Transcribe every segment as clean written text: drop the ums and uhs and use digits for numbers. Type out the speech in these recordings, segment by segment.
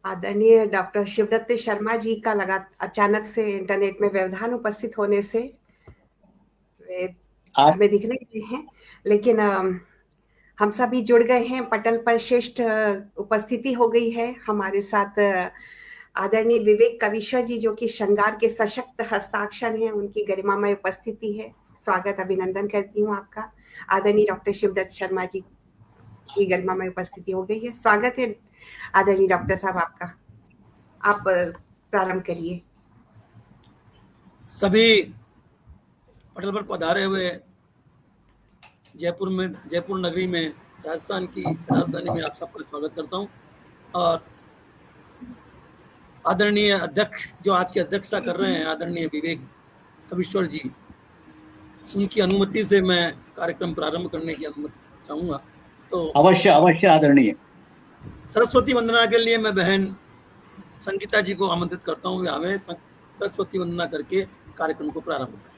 आदरणीय डॉक्टर शिवदत्त शर्मा जी का अचानक से इंटरनेट में व्यवधान उपस्थित होने से वे आप हमें दिख नहीं रहे हैं, लेकिन हम सभी जुड़ गए हैं। पटल पर श्रेष्ठ उपस्थिति हो गई है। हमारे साथ आदरणीय विवेक कविश्वर जी, जो कि श्रृंगार के सशक्त हस्ताक्षर हैं, उनकी गरिमामय उपस्थिति है। स्वागत, अभिनंदन करती हूँ आपका। आदरणीय डॉक्टर शिवदत्त शर्मा जी की गरिमामय उपस्थिति हो गई है। स्वागत है आदरणीय डॉक्टर साहब आपका। आप प्रारंभ करिए। सभी पटल पर पधारे हुए जयपुर नगरी में, राजस्थान की राजधानी में आप सबका स्वागत करता हूं। और आदरणीय अध्यक्ष जो आज की अध्यक्षता कर रहे हैं, आदरणीय विवेक कविश्वर जी, उनकी अनुमति से मैं कार्यक्रम प्रारंभ करने की अनुमति चाहूंगा। तो अवश्य आदरणीय। सरस्वती वंदना के लिए मैं बहन संगीता जी को आमंत्रित करता हूँ। हमें सरस्वती वंदना करके कार्यक्रम को प्रारंभ करें।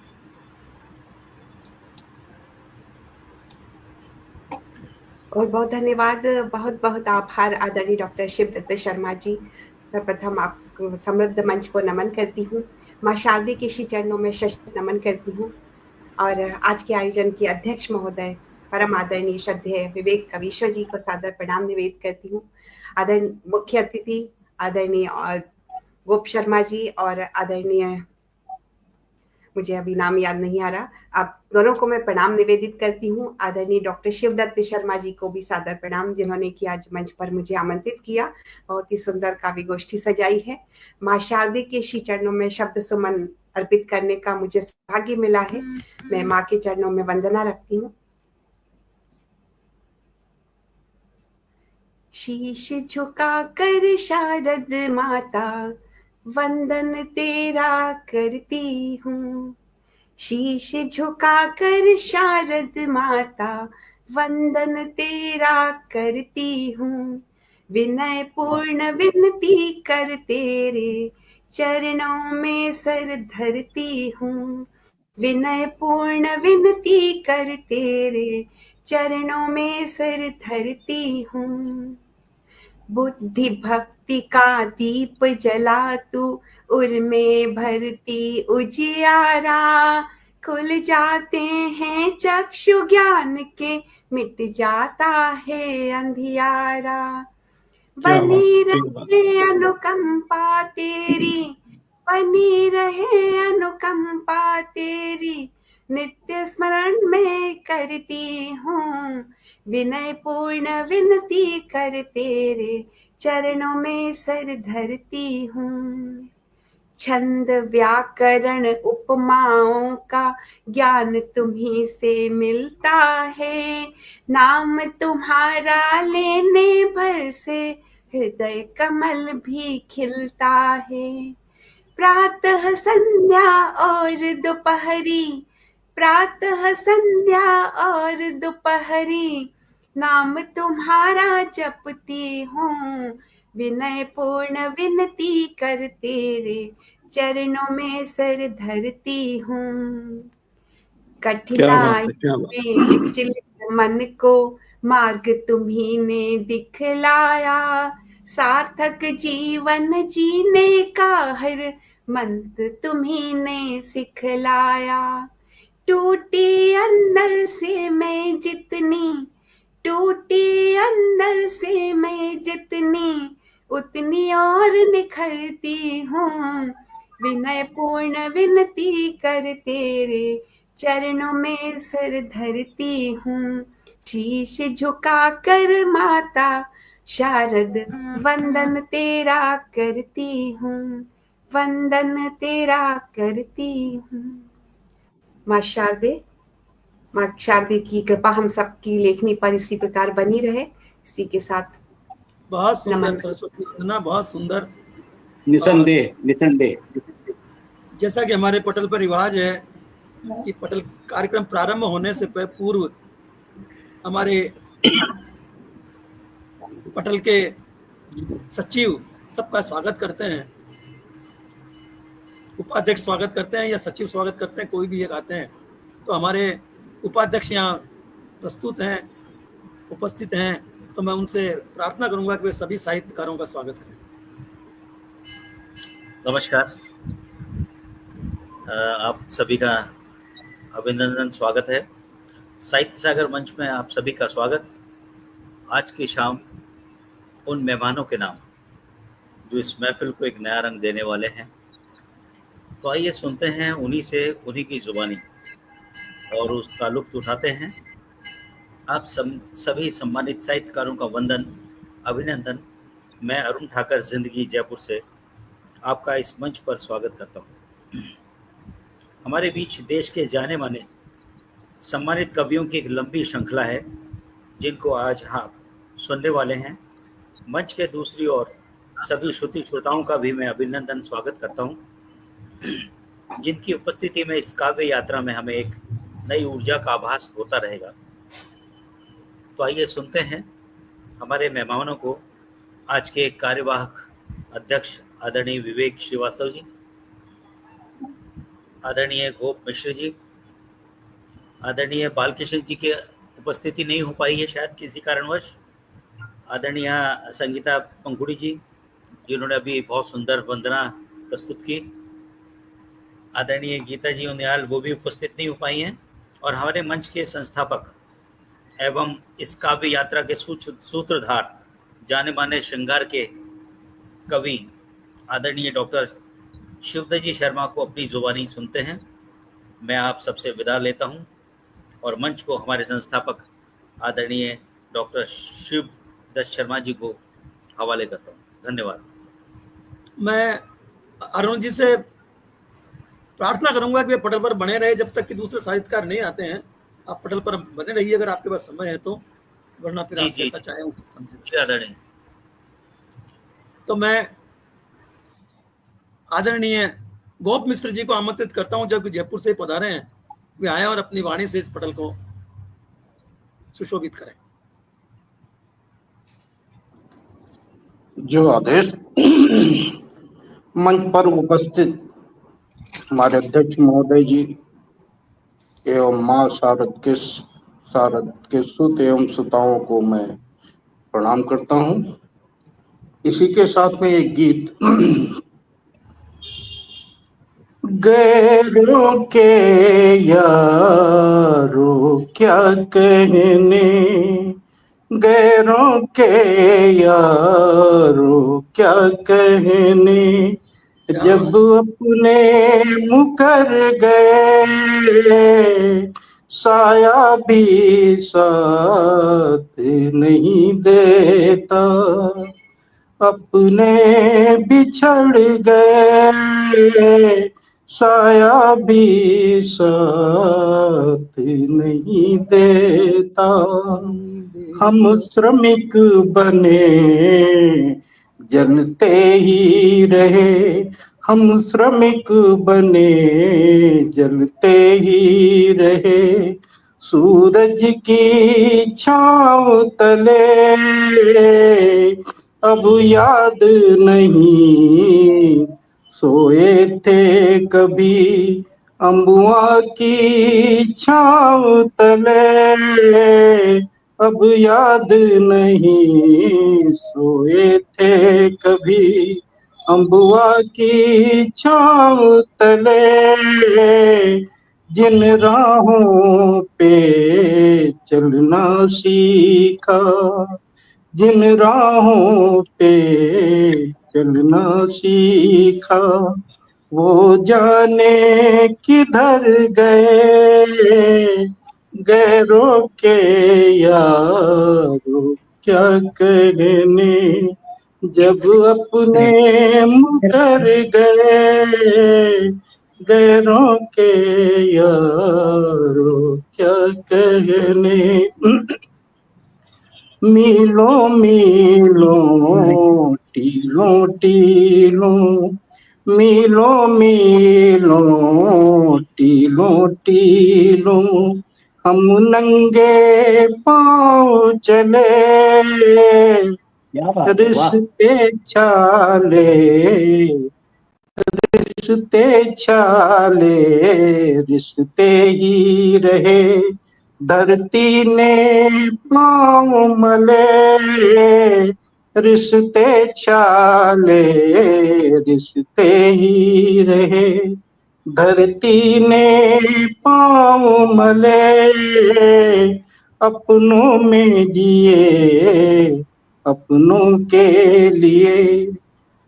बहुत बहुत धन्यवाद, बहुत बहुत आभार आदरणीय डॉक्टर शिवदत्त शर्मा जी। सर्वप्रथम आपको समृद्ध मंच को नमन करती हूँ। माँ शारदे के श्री चरणों में शत नमन करती हूँ। और आज के आयोजन के अध्यक्ष महोदय परम आदरणीय श्रद्धेय विवेक कविश्वर जी को सादर प्रणाम निवेदित करती हूँ। आदरणीय मुख्य अतिथि आदरणीय गोप शर्मा जी और आदरणीय, मुझे अभी नाम याद नहीं आ रहा, आप दोनों को मैं प्रणाम निवेदित करती हूँ। आदरणीय डॉक्टर शिवदत्त शर्मा जी को भी सादर प्रणाम, जिन्होंने कि आज मंच पर मुझे आमंत्रित किया। बहुत ही सुंदर काव्य गोष्ठी सजाई है। माँ शारदे के श्री चरणों में शब्द सुमन अर्पित करने का मुझे सौभाग्य मिला है। मैं माँ के चरणों में वंदना रखती हूँ। शीश झुका कर शारद माता वंदन तेरा करती हूँ। शीश झुका कर शारद माता वंदन तेरा करती हूँ। विनय पूर्ण विनती कर तेरे चरणों में सर धरती हूँ। विनय पूर्ण विनती कर तेरे चरणों में सर धरती हूँ। बुद्धि भक्ति का दीप जला तू उर में भरती उजियारा। खुल जाते हैं चक्षु ज्ञान के, मिट जाता है अंधियारा। बनी रहे अनुकंपा तेरी, बनी रहे अनुकंपा तेरी, नित्य स्मरण में करती हूँ। विनय पूर्ण विनती कर तेरे चरणों में सर धरती हूँ। छंद व्याकरण उपमाओं का ज्ञान तुम्ही से मिलता है। नाम तुम्हारा लेने भर से हृदय कमल भी खिलता है। प्रातः संध्या और दोपहरी, प्रातः संध्या और दोपहरी, नाम तुम्हारा जपती हूँ। विनय पूर्ण विनती कर तेरे चरणों में सर धरती हूँ। कठिनाई में विचलित मन को मार्ग तुम्ही ने दिखलाया। सार्थक जीवन जीने का हर मंत्र तुम्ही ने सिखलाया। टूटी अंदर से मैं जितनी, टूटी अंदर से मैं जितनी, उतनी और निखरती हूँ। विनय पूर्ण विनती कर तेरे चरणों में सर धरती हूँ। शीश झुका कर माता शारद वंदन तेरा करती हूँ, वंदन तेरा करती हूँ। माँ शारदे, माँ शारदे की कृपा हम सबकी लेखनी पर इसी प्रकार बनी रहे। इसी के साथ बहुत सुंदर सरस्वती वंदना, बहुत सुंदर। निसंदेह जैसा कि हमारे पटल पर रिवाज है कि पटल कार्यक्रम प्रारंभ होने से पूर्व हमारे पटल के सचिव सबका स्वागत करते हैं। उपाध्यक्ष स्वागत करते हैं या सचिव स्वागत करते हैं, कोई भी एक आते हैं। तो हमारे उपाध्यक्ष यहाँ प्रस्तुत हैं, उपस्थित हैं, तो मैं उनसे प्रार्थना करूंगा कि वे सभी साहित्यकारों का स्वागत करें। नमस्कार। आप सभी का अभिनंदन, स्वागत है साहित्य सागर मंच में। आप सभी का स्वागत। आज की शाम उन मेहमानों के नाम जो इस महफिल को एक नया रंग देने वाले हैं, तो आइए सुनते हैं उन्हीं से, उन्हीं की जुबानी, और उसका लुत्फ उठाते हैं। आप सभी सम्मानित साहित्यकारों का वंदन, अभिनंदन। मैं अरुण ठाकर, जिंदगी जयपुर से आपका इस मंच पर स्वागत करता हूँ। हमारे बीच देश के जाने माने सम्मानित कवियों की एक लंबी श्रृंखला है, जिनको आज आप सुनने वाले हैं। मंच के दूसरी ओर सभी श्रुति श्रोताओं का भी मैं अभिनंदन, स्वागत करता हूँ, जिनकी उपस्थिति में इस काव्य यात्रा में हमें एक नई ऊर्जा का आभास होता रहेगा। तो आइए सुनते हैं हमारे मेहमानों को। आज के कार्यवाहक अध्यक्ष आदरणीय विवेक श्रीवास्तव जी, आदरणीय गोप मिश्र जी, आदरणीय बालकृष्ण जी की उपस्थिति नहीं हो पाई है शायद किसी कारणवश, आदरणीय संगीता पंकुड़ी जी, जिन्होंने अभी बहुत सुंदर वंदना प्रस्तुत की, आदरणीय गीता जी उनियाल, वो भी उपस्थित नहीं हो पाई हैं, और हमारे मंच के संस्थापक एवं इस काव्य यात्रा के सूत्रधार, जाने माने श्रृंगार के कवि आदरणीय डॉक्टर शिवदत्त जी शर्मा को अपनी जुबानी सुनते हैं। मैं आप सबसे विदा लेता हूं और मंच को हमारे संस्थापक आदरणीय डॉक्टर शिवदत्त शर्मा जी को हवाले करता हूं। धन्यवाद। मैं अरुण जी से प्रार्थना करूंगा कि वे पटल पर बने रहे जब तक कि दूसरे साहित्यकार नहीं आते हैं। आप पटल पर बने रहिए अगर आपके पास समय है तो, वरना फिर आप जैसा चाहें उसे समझिए। तो मैं आदरणीय गोप मिश्र जी को आमंत्रित करता हूं, जब जयपुर से पधारे हैं, वे आए और अपनी वाणी से इस पटल को सुशोभित करें। जो आदेश। मंच पर उपस्थित हमारे अध्यक्ष महोदय जी एवं माँ शारद के सुत एवं सुताओं को मैं प्रणाम करता हूँ। इसी के साथ में एक गीत गैरों के यारो क्या कहने, गैरों के यारो क्या कहने, जब अपने मुकर गए साया भी साथ नहीं देता, अपने बिछड़ गए साया भी साथ नहीं देता। हम श्रमिक बने जलते ही रहे, हम श्रमिक बने जलते ही रहे, सूरज की छाँव तले अब याद नहीं सोए थे कभी, अम्बुआ की छाँव तले अब याद नहीं सोए थे कभी, अम्बुआ की छाँव तले। जिन राहों पे चलना सीखा, जिन राहों पे चलना सीखा, वो जाने किधर गए, गैरों के यारो क्या कहने, जब अपने मुकर गए, गैरों के यारो क्या कहने। मीलों मीलों टीलों टीलों, मीलों मीलों टीलों टीलों, हम नंगे पाँव चले, रिश्ते छाले, रिश्ते छाले, रिश्ते ही रहे, धरती ने पाँव मले, रिश्ते चाले रिश्ते ही रहे, धरती ने पाँव मले, अपनों में जिए अपनों के लिए,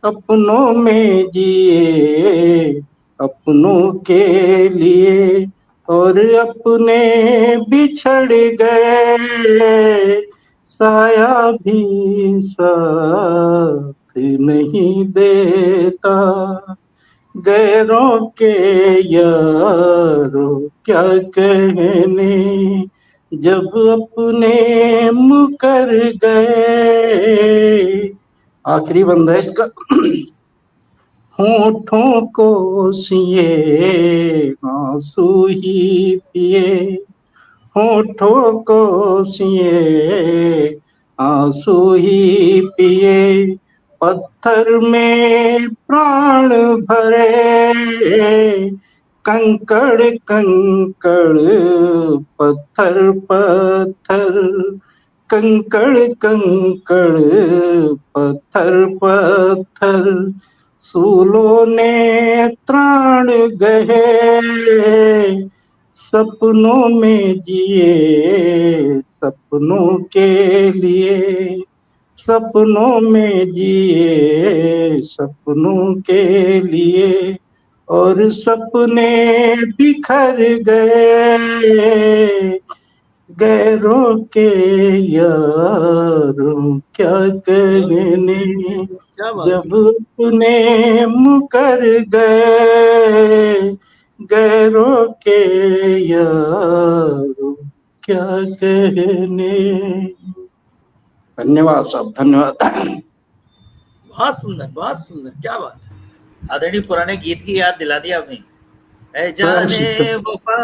अपनों में जिए अपनों के लिए, और अपने बिछड़ गए साया भी साथ नहीं देता, गैरों के यारों क्या कहने, जब अपने मुकर गए। आखिरी बंदा है इसका। होठों को सिए आंसू ही पिए, होठों को सिए आंसू ही पिए, पत्थर में प्राण भरे, कंकड़ कंकड़ पत्थर पत्थर, कंकड़ कंकड़ पत्थर पत्थर, सूलों ने त्राण गहे, सपनों में जिए सपनों के लिए, सपनों में जिए सपनों के लिए, और सपने बिखर गए गैरों के यारों क्या कहने, क्या बात जब अपने मुकर गए गैरों के यारों क्या कहने। धन्यवाद साहब, धन्यवाद। बहुत सुंदर, बहुत सुंदर, क्या बात है। आदरणीय पुराने गीत की याद दिला दी आपने। ऐ जाने वफा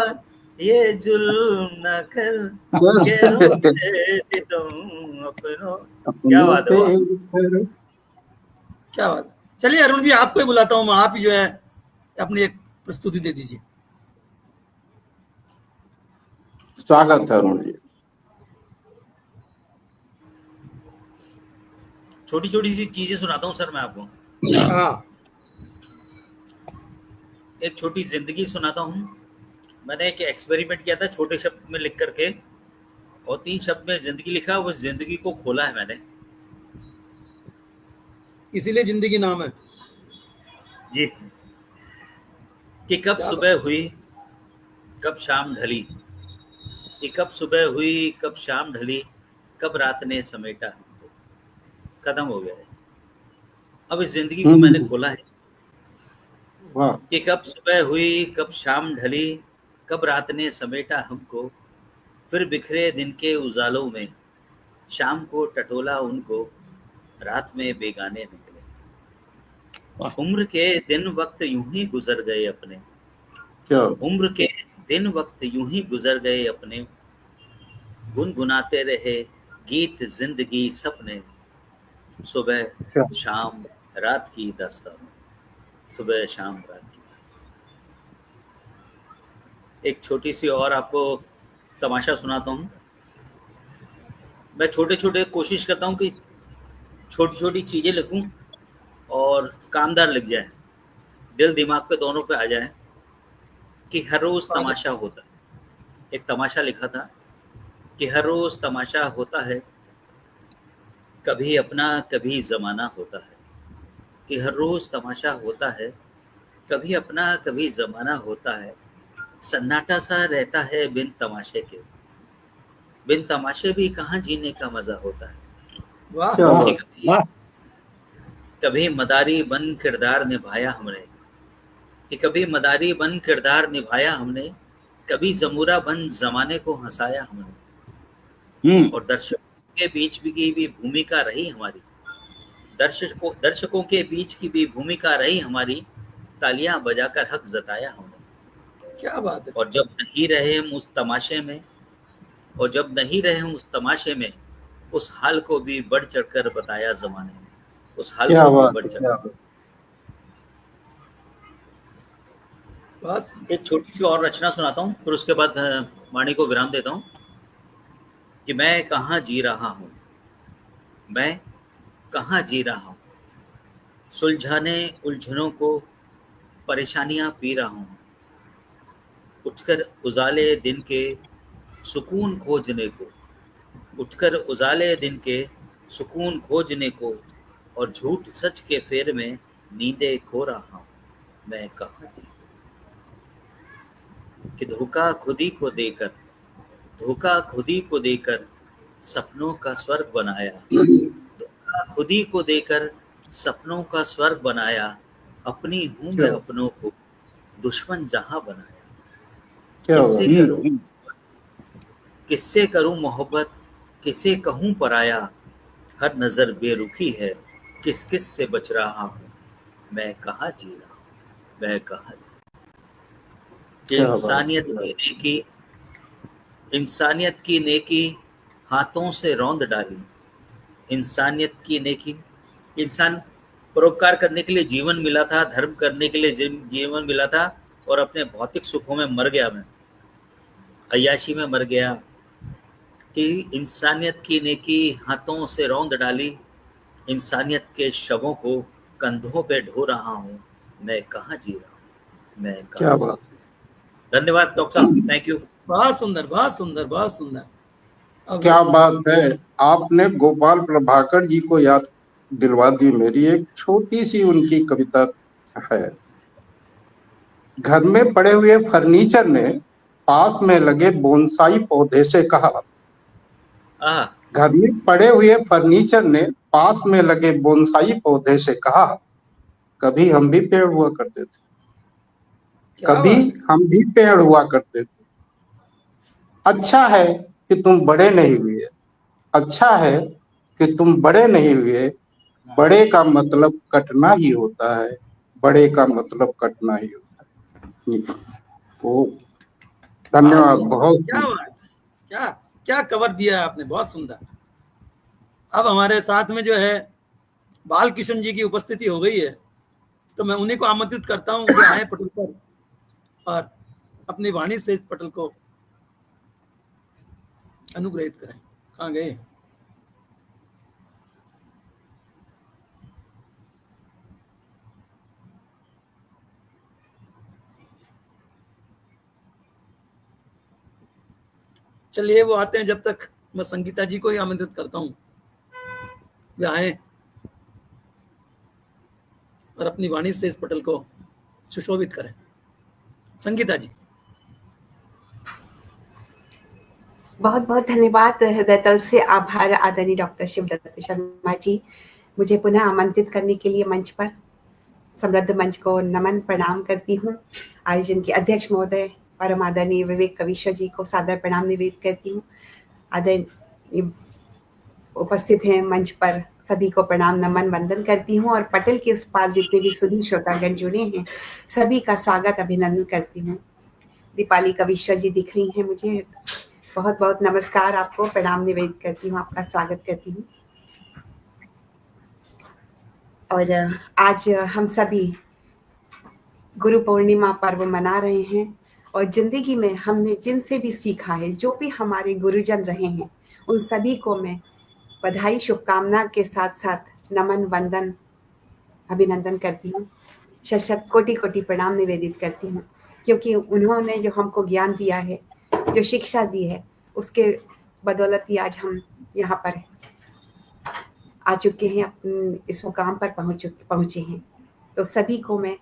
ये जुल्म न कर, गैरों से सितम अपनों। क्या बात है, वाह। क्या बात। चलिए अरुण जी, आपको ही बुलाता हूँ मैं, आप ही जो है अपनी एक प्रस्तुति दे दीजिए। स्वागत है अरुण जी। छोटी छोटी सी चीजें सुनाता हूँ सर मैं आपको। हाँ, एक छोटी जिंदगी सुनाता हूँ। मैंने एक एक्सपेरिमेंट किया था छोटे शब्द में लिख करके, और 3 शब्द में जिंदगी लिखा, वो जिंदगी को खोला है मैंने। इसीलिए जिंदगी नाम है जी। कि कब सुबह हुई कब शाम ढली, कि कब सुबह हुई कब शाम ढली, कब रात ने समेटा, खत्म हो गया है। अब इस जिंदगी को मैंने खोला है कि कब सुबह हुई कब शाम ढली, कब रात ने समेटा हमको, फिर बिखरे दिन के उजालों में शाम को टटोला उनको, रात में बेगाने निकले। उम्र के दिन वक्त यूं ही गुजर गए अपने, उम्र के दिन वक्त यूं ही गुजर गए अपने, गुनगुनाते रहे गीत जिंदगी सपने, सुबह शाम रात की दास्तान, सुबह शाम रात की दास्तान। एक छोटी सी और आपको तमाशा सुनाता हूँ। मैं छोटे छोटे कोशिश करता हूँ कि छोटी छोटी चीजें लिखूं और कामदार लिख जाए, दिल दिमाग पे दोनों पे आ जाए, कि हर रोज तमाशा होता है। एक तमाशा लिखा था कि हर रोज तमाशा होता है, कभी अपना कभी जमाना होता है, कि हर रोज तमाशा होता है, कभी अपना कभी जमाना होता है, सन्नाटा सा रहता है बिन तमाशे के, बिन तमाशे भी कहाँ जीने का मजा होता है। वाह। कभी मदारी बन किरदार निभाया हमने, कि कभी मदारी बन किरदार निभाया हमने, कभी जमूरा बन जमाने को हंसाया हमने, और दर्शकों के बीच की भी भूमिका रही हमारी, दर्शकों के बीच की भी भूमिका रही हमारी, तालियां बजाकर हक जताया हमने। क्या बात है। और जब नहीं रहे हम उस तमाशे में, और जब नहीं रहे हम उस तमाशे में, उस हाल को भी बढ़ चढ़कर बताया जमाने ने, उस हाल को भी बढ़ चढ़कर। बस एक छोटी सी और रचना सुनाता हूँ, फिर उसके बाद वाणी को विराम देता हूँ। कि मैं कहाँ जी रहा हूँ, मैं कहाँ जी रहा हूँ, सुलझाने उलझनों को परेशानियां पी रहा हूँ, उठकर उजाले दिन के सुकून खोजने को, उठकर उजाले दिन के सुकून खोजने को, और झूठ सच के फेर में नींदें खो रहा हूँ, मैं कहाँ जी। कि धोखा खुदी को देकर, धोखा खुदी को देकर सपनों का स्वर्ग बनाया, धोखा खुदी को देकर सपनों का स्वर्ग बनाया, अपनी हूँ मैं अपनों को दुश्मन जहां बनाया। क्या किससे बात करूं, किससे करूं मोहब्बत, किसे कहूं पराया, हर नजर बेरुखी है, किस किस से बच रहा हूं, मैं कहाँ जी रहा हूं, मैं कहाँ जी। कि क्या बात इंसानियत की नेकी, इंसानियत की नेकी हाथों से रौंद डाली, इंसानियत की नेकी, इंसान परोपकार करने के लिए जीवन मिला था, धर्म करने के लिए जीवन मिला था, और अपने भौतिक सुखों में मर गया, मैं अय्याशी में मर गया। कि इंसानियत की नेकी हाथों से रौंद डाली, इंसानियत के शवों को कंधों पे ढो रहा हूँ, मैं कहाँ जी रहा हूँ, मैं क्या कहाँ जी। बात धन्यवाद डॉक्टर साहब, थैंक यू। बहुत सुंदर, बहुत सुंदर, बहुत सुंदर। अब क्या बात है। आपने गोपाल प्रभाकर जी को याद दिलवा दी। मेरी एक छोटी सी उनकी कविता है। घर में पड़े हुए फर्नीचर ने पास में लगे बोनसाई पौधे से कहा, आह, घर में पड़े हुए फर्नीचर ने पास में लगे बोनसाई पौधे से कहा, कभी हम भी पेड़ हुआ करते थे, क्या कभी बात है। हम भी पेड़ हुआ करते थे। अच्छा है कि तुम बड़े नहीं हुए, अच्छा है कि तुम बड़े नहीं हुए। बड़े का मतलब कटना ही होता है, बड़े का मतलब कटना ही होता है। ओ, बहुत धन्यवाद, सुंदर, बहुत क्या बात है, क्या क्या कवर दिया है आपने, बहुत सुंदर। अब हमारे साथ में जो है बाल किशन जी की उपस्थिति हो गई है, तो मैं उन्हीं को आमंत्रित करता हूँ कि आए पटल पर और अपनी वाणी से इस पटल को अनुग्रहित करें। कहाँ गए? चलिए वो आते हैं, जब तक मैं संगीता जी को ही आमंत्रित करता हूँ, वे आए और अपनी वाणी से इस पटल को सुशोभित करें। संगीता जी। बहुत बहुत धन्यवाद, हृदय तल से आभार आदरणीय डॉक्टर शिवदत्त शर्मा जी, मुझे पुनः आमंत्रित करने के लिए मंच पर। समृद्ध मंच को नमन प्रणाम करती हूँ। आयोजन के अध्यक्ष महोदय परम आदरणीय विवेक कविश्वर जी को सादर प्रणाम निवेदित करती हूँ। आदरणीय उपस्थित हैं मंच पर सभी को प्रणाम नमन वंदन करती हूँ, और पटल के उस पार जितने भी सुधी श्रोतागण जुड़े हैं सभी का स्वागत अभिनंदन करती हूँ। दीपाली कविश्वर जी दिख रही हैं मुझे, बहुत बहुत नमस्कार, आपको प्रणाम निवेदित करती हूँ, आपका स्वागत करती हूँ। और आज हम सभी गुरु पूर्णिमा पर्व मना रहे हैं, और जिंदगी में हमने जिनसे भी सीखा है, जो भी हमारे गुरुजन रहे हैं, उन सभी को मैं बधाई शुभकामना के साथ साथ नमन वंदन अभिनंदन करती हूँ, शत शत कोटि कोटि प्रणाम निवेदित करती हूँ, क्योंकि उन्होंने जो हमको ज्ञान दिया है, जो शिक्षा दी है, उसके बदौलत ही आज हम यहाँ पर आ चुके हैं, इस मुकाम पर पहुँचे हैं। तो सभी को मैं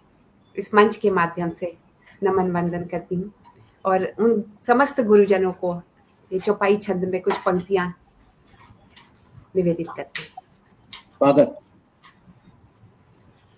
इस मंच के माध्यम से नमन वंदन करती हूँ, और उन समस्त गुरुजनों को ये चौपाई छंद में कुछ पंक्तियां निवेदित करती हूँ। स्वागत।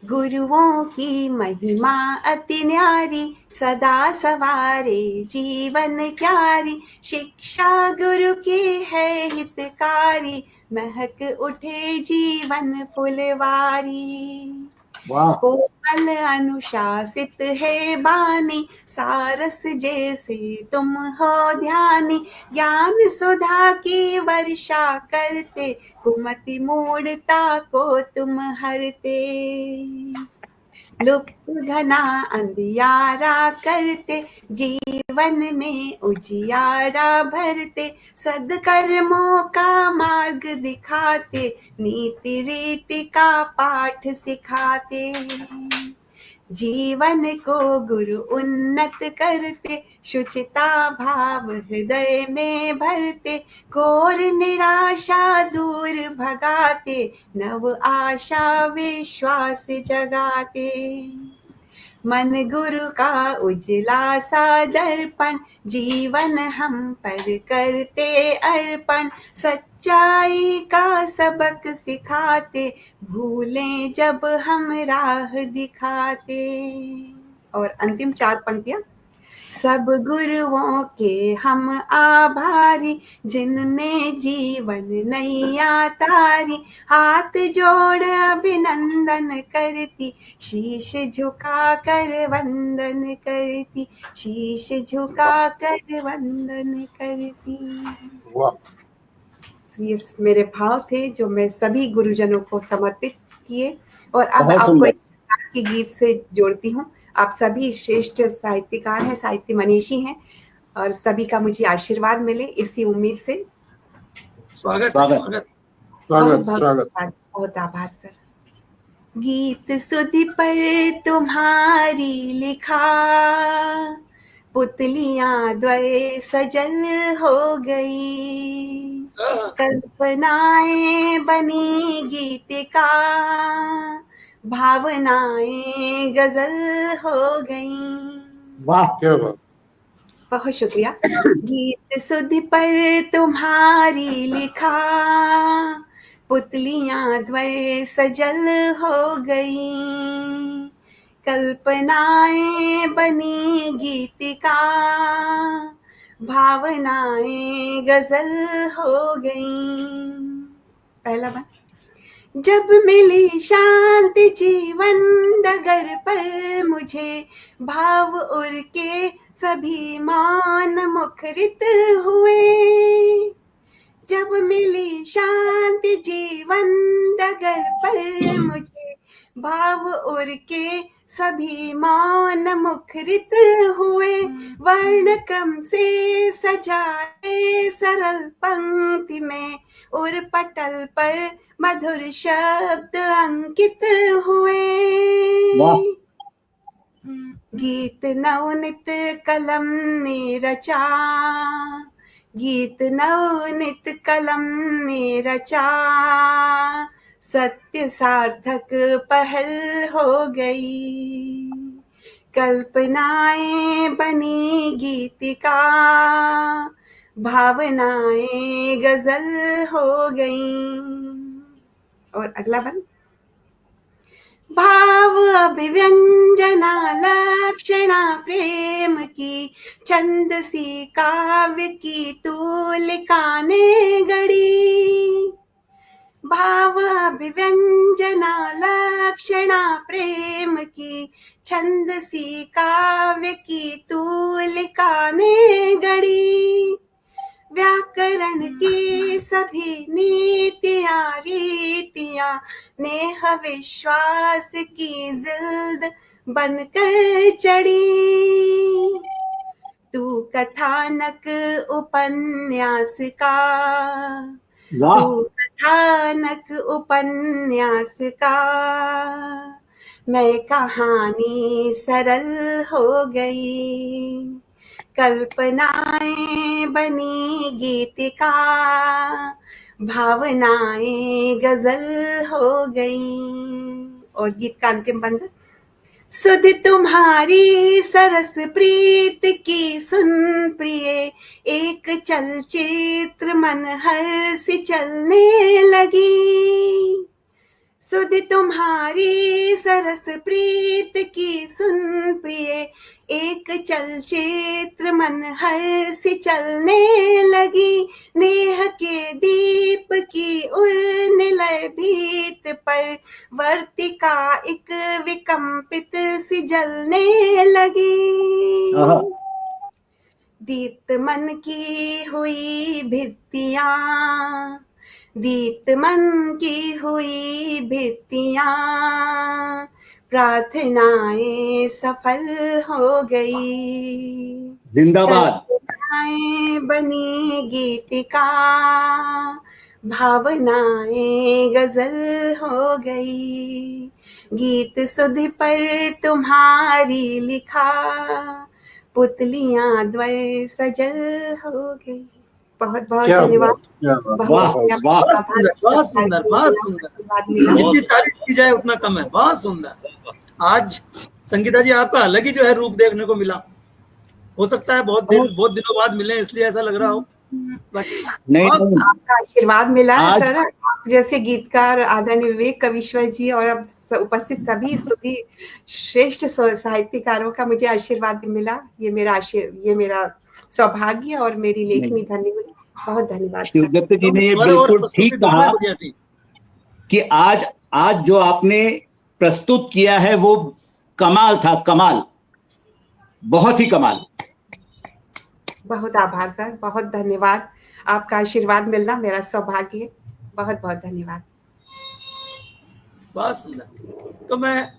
गुरुओं की महिमा अति न्यारी, सदा सवारे जीवन क्यारी, शिक्षा गुरु की है हितकारी, महक उठे जीवन फुलवारी। कोमल अनुशासित है बानी, सारस जैसे तुम हो ध्यानी, ज्ञान सुधा की वर्षा करते, कुमति मूढ़ता को तुम हरते। लुप्त घना अंधियारा करते, जीवन में उजियारा भरते, सद्कर्मों का मार्ग दिखाते, नीति रीति का पाठ सिखाते, जीवन को गुरु उन्नत करते, शुचिता भाव हृदय में भरते, घोर निराशा दूर भगाते, नव आशा विश्वास जगाते, मन गुरु का उजला सा दर्पण, जीवन हम पर करते अर्पण, सच्चाई का सबक सिखाते, भूलें जब हम राह दिखाते। और अंतिम 4 पंक्तियां। सब गुरुओं के हम आभारी, जिनने जीवन नैया तारी, हाथ जोड़ अभिनंदन करती, शीश झुका कर वंदन करती, शीश झुका कर वंदन करती। वाह, ये मेरे भाव थे जो मैं सभी गुरुजनों को समर्पित किए। और अब बहुत आपको सुंदर। एक की गीत से जोड़ती हूँ। आप सभी श्रेष्ठ साहित्यकार हैं, साहित्य मनीषी हैं, और सभी का मुझे आशीर्वाद मिले इसी उम्मीद से। स्वागत स्वागत। स्वागत। स्वागत बहुत स्वागत। बहुत आभार सर। गीत सुधि पर तुम्हारी लिखा, पुतलियां द्वय सजल हो गई, कल्पनाएं बनी गीतिका, भावनाएं गजल हो गई। वाह, क्या बात। बहुत शुक्रिया। गीत सुधि पर तुम्हारी लिखा, पुतलियां द्वय सजल हो गई, कल्पनाएं बनी गीतिका, भावनाएं गजल हो गई। पहला बात। जब मिली शांति जीवन डगर पर मुझे, भाव उर के सभी मौन मुखरित हुए। जब मिली शांति जीवन डगर पर मुझे, भाव उर के सभी मौन मुखरित हुए। वर्ण क्रम से सजाए सरल पंक्ति में, उर पटल पर मधुर शब्द अंकित हुए। वाह, गीत नवनित कलम ने रचा, गीत नवनित कलम ने रचा, सत्य सार्थक पहल हो गई, कल्पनाएं बनी गीतिका, भावनाएं गजल हो गई। और अगला बन। भाव अभिव्यंजना लक्षणा प्रेम की, छंद सी काव्य की तूलिका ने गढ़ी। भाव अभिव्यंजना लक्षणा प्रेम की, छंद सी काव्य की तूलिका ने गढ़ी। व्याकरण की सभी नीतियां रीतियां, नेह विश्वास की जिल्द बनकर चढ़ी। तू कथानक उपन्यास का, तू कथानक उपन्यास का, मैं कहानी सरल हो गई, कल्पनाएं बनी गीतिका, भावनाएं गजल हो गई। और गीत का अंतिम बंद। सुध तुम्हारी सरस प्रीत की सुन प्रिय, एक चलचित्र मन हर्ष चलने लगी। सुध तुम्हारी सरस प्रीत की सुन प्रिय, एक चलचित्र मन हर्ष चलने लगी। नेह के दीप की उर्निलय भीत पर, वर्तिका एक विकम्पित सी जलने लगी। दीप्त मन की हुई भित्तियां, दीप्त मन की हुई भित्तियां, प्रार्थनाएं सफल हो गई, जिंदाबाद। कल्पनाएं बनी गीतिका, भावनाएं गजल हो गई, गीत सुध पर तुम्हारी लिखा, पुतलियां द्वय सजल हो गई। बहुत बहुत क्या धन्यवाद। बात, क्या बात, बहुत वाह, बहुत वाह। बहुत सुंदर, बहुत सुंदर, बहुत सुंदर। आशीर्वाद मिला। जितनी तारीफ की जाए उतना कम है। बहुत सुंदर। आज संगीता जी आपका अलग ही जो है रूप देखने को मिला। हो सकता है बहुत दिनों बाद मिले इसलिए ऐसा लग रहा हो, बाकी नहीं, बहुत नहीं, आपका आशीर्वाद मिला है आज- सर। आप जैसे गीतकार आदरणीय विवेक कविश्वर जी और अब उपस्थित सभी स्तुति श्रेष्ठ साहित्यकारों का मुझे आशीर्वाद मिला। ये मेरा सौभाग्य और मेरी लेखनी धन्य हुई। बहुत धन्यवाद सर। शिवदत्त जी ने ये स्वर और बिल्कुल प्रस्तुति ठीक दोनों कहा बढ़िया थी। कि आज जो आपने प्रस्तुत किया है वो कमाल था, कमाल, बहुत ही कमाल। बहुत आभार सर, बहुत धन्यवाद। आपका आशीर्वाद मिलना मेरा सौभाग्य है। बहुत बहुत धन्यवाद। बहुत सुंदर। तो मैं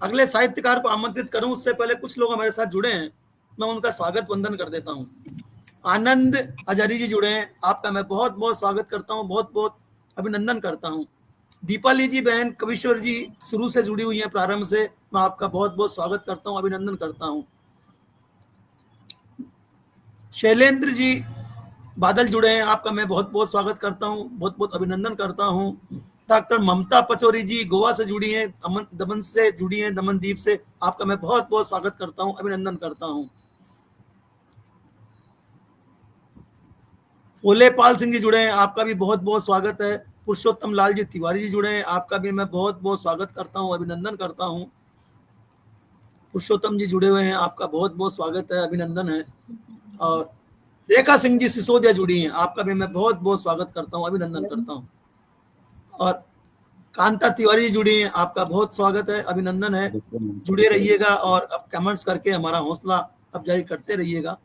अगले साहित्यकार को आमंत्रित करूं उससे पहले कुछ लोग हमारे साथ जुड़े हैं, मैं उनका स्वागत वंदन कर देता हूं। आनंद हजारी जी जुड़े हैं, आपका मैं बहुत बहुत स्वागत करता हूं, बहुत बहुत अभिनंदन करता हूं। दीपाली जी बहन कविश्वर जी शुरू से जुड़ी हुई हैं, प्रारंभ से, मैं आपका बहुत बहुत स्वागत करता हूं, अभिनंदन करता हूं। शैलेंद्र जी बादल जुड़े हैं, आपका मैं बहुत बहुत स्वागत करता हूं, बहुत बहुत अभिनंदन करता हूं। डॉक्टर ममता पचौरी जी गोवा से जुड़ी हैं, दमन से जुड़ी हैं, दमनदीप से, आपका मैं बहुत बहुत स्वागत करता हूं, अभिनंदन करता हूं। ओले पाल सिंह जी जुड़े हैं, आपका भी बहुत बहुत स्वागत है। पुरुषोत्तम लाल जी तिवारी जी जुड़े हैं, आपका भी मैं बहुत बहुत स्वागत करता हूं, अभिनंदन करता हूं। पुरुषोत्तम जी जुड़े हुए हैं, आपका बहुत बहुत स्वागत है, अभिनंदन है। और रेखा सिंह जी सिसोदिया जुड़ी हैं, आपका भी मैं बहुत बहुत स्वागत करता हूं, अभिनंदन करता हूं। और कांता तिवारी जी जुड़ी हैं, आपका बहुत स्वागत है, अभिनंदन है। जुड़े रहिएगा और अब कमेंट्स करके हमारा हौसला अफजाई करते रहिएगा।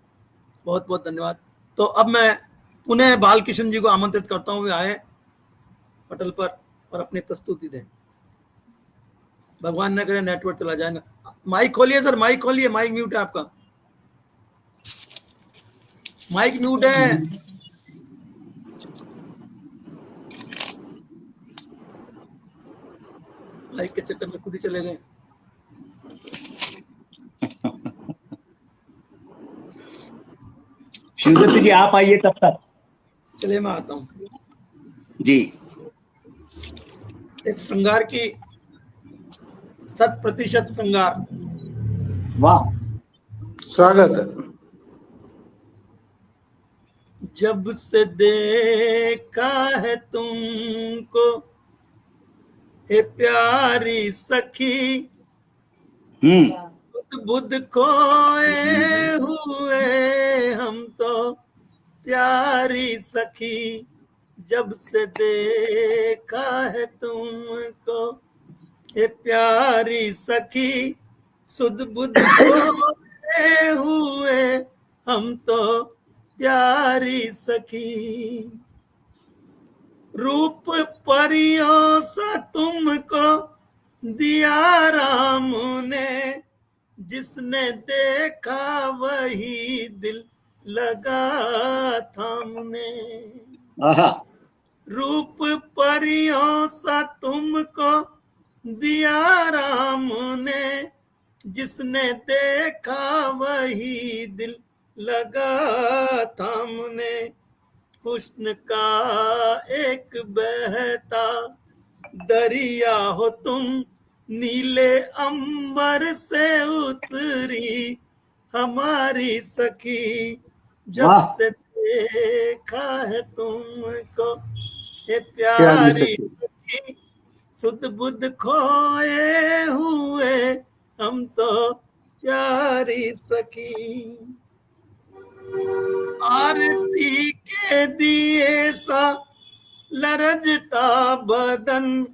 बहुत बहुत धन्यवाद। तो अब मैं पुनः बालकृष्ण जी को आमंत्रित करता हूं, वे आए पटल पर और अपनी प्रस्तुति दें। भगवान न करे नेटवर्क चला जाएगा। माइक खोलिए सर, माइक खोलिए, माइक म्यूट है आपका, माइक म्यूट है। माइक के चक्कर में खुद ही चले गए। शिवदत्त जी आप आइए तब तक। चलिए मैं आता हूं जी। एक श्रृंगार की 100% श्रृंगार। वाह। स्वागत है। जब से देखा है तुमको हे प्यारी सखी, बुद्ध खोए हुए हम तो प्यारी सखी। जब से देखा है तुमको हे प्यारी सखी, सुध बुद्ध खोए हुए हम तो प्यारी सखी। रूप परियों सा तुमको दिया राम ने, जिसने देखा वही दिल लगा थामने। रूप परियों सा तुमको दिया राम ने, जिसने देखा वही दिल लगा थामने। हुस्न का एक बहता दरिया हो तुम, नीले अंबर से उतरी हमारी सखी। जब से देखा है तुमको हे प्यारी सखी, सुध बुद्ध खोए हुए हम तो प्यारी सखी। आरती के दिए सा लरजता बदन,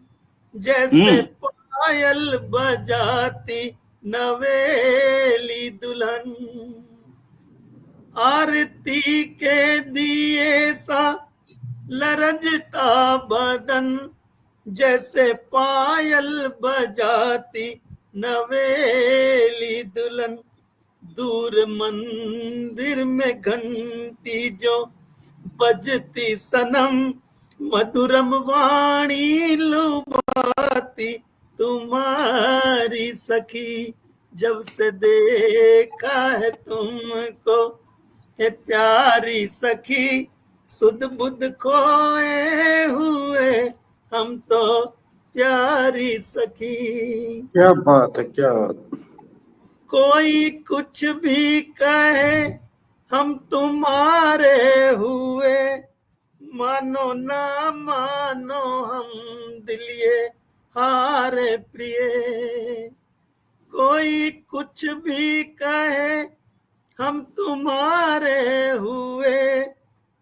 जैसे पायल बजाती नवेली दुल्हन। आरती के दिए सा लरजता बदन, जैसे पायल बजाती नवेली दुल्हन, दूर मंदिर में घंटी जो बजती सनम, मधुरम वाणी लुभाती तुम्हारी सखी। जब से देखा है तुमको हे प्यारी सखी, सुध बुध खोए हुए हम तो प्यारी सखी। क्या बात है, क्या बात। कोई कुछ भी कहे हम तुम्हारे हुए, मानो ना मानो हम दिल ये हारे प्रिय। कोई कुछ भी कहे हम तुम्हारे हुए,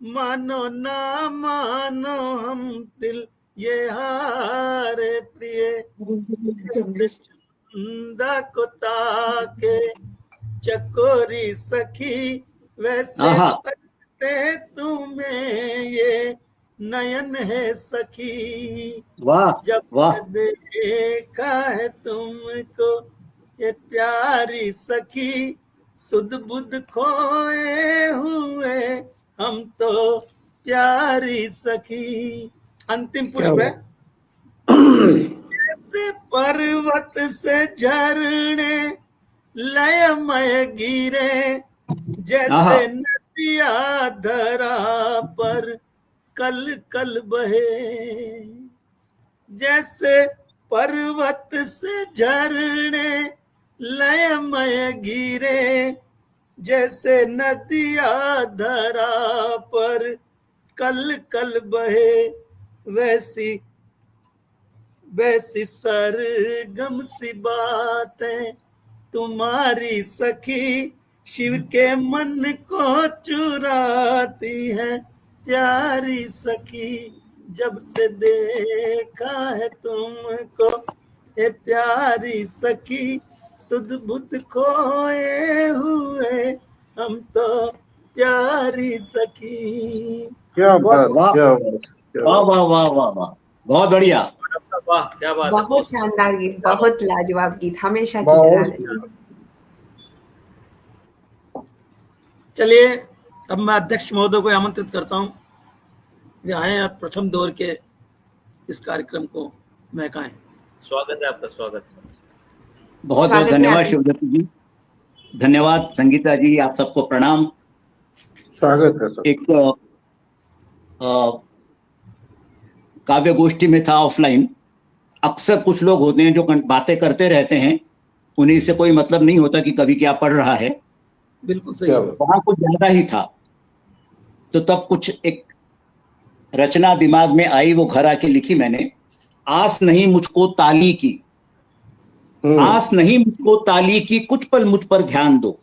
मानो ना मानो हम दिल ये हारे प्रिय। जैसे चंदा को ताके चकोरी सखी, वैसे आहा। तकते तुम्हें ये नयन है सखी। वाह जब वाह। से देखा है तुमको ये प्यारी सखी, सुध बुध खोए हुए हम तो प्यारी सखी। अंतिम पुष्प है। जैसे पर्वत से झरने लयमय गिरे, जैसे नदिया धरा पर कल कल बहे। जैसे पर्वत से झरने लयमय गिरे, जैसे नदिया धरा पर कल कल बहे, वैसी वैसी सरगम सी बातें तुम्हारी सखी, शिव के मन को चुराती है प्यारी सखी। जब से देखा है तुमको हे प्यारी सखी, सुध बुध खोए हुए हम तो प्यारी सखी। क्या बात, वाह क्या बात, क्या वाह बात। वाह वाह वाह वाह, बहुत बढ़िया। वाह क्या बात है, बहुत शानदार गीत, बहुत लाजवाब गीत, हमेशा की बहुत तरह। चलिए अब मैं अध्यक्ष महोदय को आमंत्रित करता हूं, वे आए और प्रथम दौर के इस कार्यक्रम को महकाएं। स्वागत है आपका, स्वागत है। बहुत बहुत स्वागत है धन्यवाद आपका। शिवदत्त जी, धन्यवाद संगीता जी, आप सबको प्रणाम। स्वागत है सर। एक काव्य गोष्ठी में था ऑफलाइन, अक्सर कुछ लोग होते हैं जो बातें करते रहते हैं, उन्हें इससे कोई मतलब नहीं होता कि कवि क्या पढ़ रहा है। बिल्कुल सही क्या है। बात। वहां कुछ ज्यादा ही था, तो तब कुछ एक रचना दिमाग में आई, वो घर आके लिखी मैंने। आस नहीं मुझको ताली की, आस नहीं मुझको ताली की, कुछ पल मुझ पर ध्यान दो।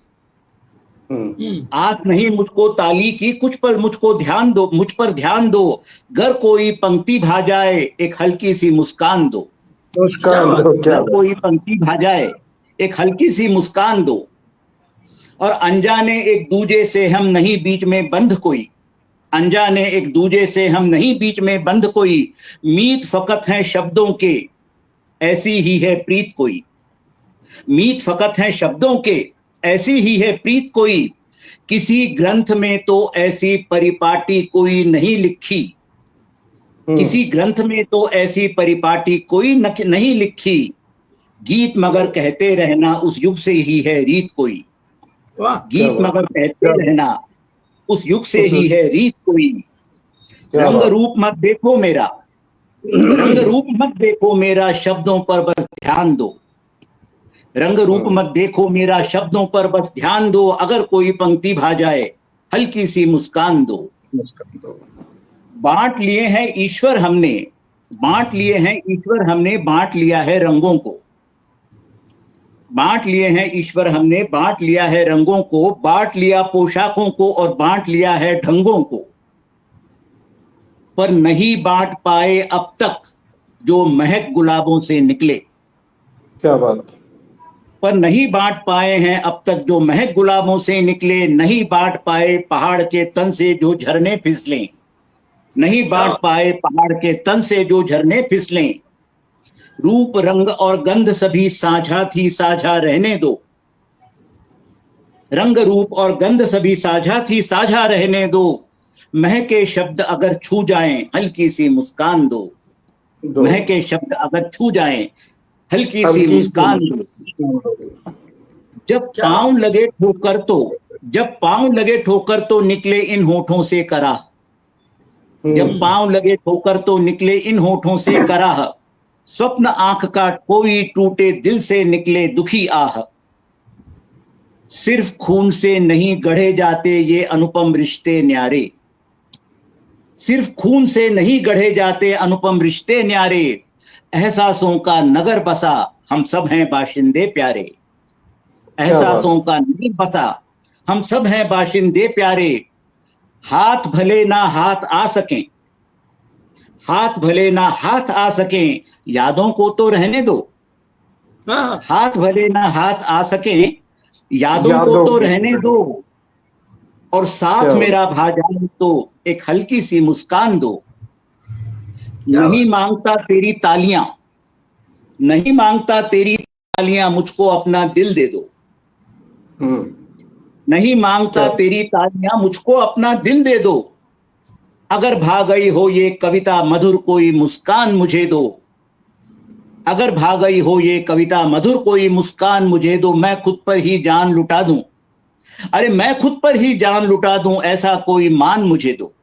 आस नहीं मुझको ताली की, कुछ पल मुझको ध्यान दो, मुझ पर ध्यान दो। घर कोई पंक्ति भा जाए, एक हल्की सी मुस्कान दो। मुस्कान दो, क्या घर बात। कोई पंक्ति भा जाए, एक हल्की सी मुस्कान दो। और अनजाने एक दूजे से हम नहीं बीच में बंध कोई, अनजाने एक दूजे से हम नहीं बीच में बंध कोई। मीत फकत हैं शब्दों के, ऐसी ही है प्रीत कोई। मीत फकत हैं शब्दों के, ऐसी ही है प्रीत कोई। किसी ग्रंथ में तो ऐसी परिपाटी कोई नहीं लिखी, किसी ग्रंथ में तो ऐसी परिपाटी कोई नहीं लिखी। गीत मगर कहते रहना उस युग से ही है रीत कोई। वाह गीत मगर कहते रहना उस युग से ही है रीत कोई। क्या रंग बात। रूप मत देखो मेरा, रंग रूप मत देखो मेरा, शब्दों पर बस ध्यान दो। रंग रूप मत देखो मेरा, शब्दों पर बस ध्यान दो। अगर कोई पंक्ति भा जाए, हल्की सी मुस्कान दो। मुस्कान दो। बांट लिए हैं ईश्वर हमने, बांट लिए हैं ईश्वर हमने, बांट लिया है रंगों को। बांट लिए हैं ईश्वर हमने, बांट लिया है रंगों को। बांट लिया पोशाकों को और बांट लिया है ढंगों को। पर नहीं बांट पाए अब तक जो महक गुलाबों से निकले। क्या बात। पर नहीं बांट पाए हैं अब तक जो महक गुलाबों से निकले। नहीं बांट पाए पहाड़ के तन से जो झरने फिसले। नहीं बांट पाए पहाड़ के तन से जो झरने फिसलें, रूप रंग और गंध सभी साझा थी साझा रहने दो, रंग रूप और गंध सभी साझा थी साझा रहने दो, महके शब्द अगर छू जाएं हल्की सी मुस्कान दो, महके शब्द अगर छू जाएं हल्की सी मुस्कान दो। जब पांव लगे ठोकर तो निकले इन होठों से कराह, जब पांव लगे ठोकर तो निकले इन होठों से कराह, स्वप्न आंख का कोई टूटे दिल से निकले दुखी आह, सिर्फ खून से नहीं गढ़े जाते ये अनुपम रिश्ते न्यारे, सिर्फ खून से नहीं गढ़े जाते अनुपम रिश्ते न्यारे, एहसासों का नगर बसा हम सब हैं बाशिंदे प्यारे, एहसासों का नगर बसा हम सब हैं बाशिंदे प्यारे, हाथ भले ना हाथ आ सकें, हाथ भले ना हाथ आ सकें, यादों को तो रहने दो, हाथ भले ना हाथ आ सकें, यादों को तो रहने दो, और साथ मेरा भाजान तो एक हल्की सी मुस्कान दो, नहीं मांगता तेरी तालियां, नहीं मांगता तेरी तालियां, मुझको अपना दिल दे दो, नहीं मांगता तेरी तालियां, मुझको अपना दिल दे दो, अगर भाग गई हो ये कविता मधुर कोई मुस्कान मुझे दो, अगर भाग गई हो ये कविता मधुर कोई मुस्कान मुझे दो, मैं खुद पर ही जान लुटा दूं, अरे मैं खुद पर ही जान लुटा दूं, ऐसा कोई मान मुझे दो,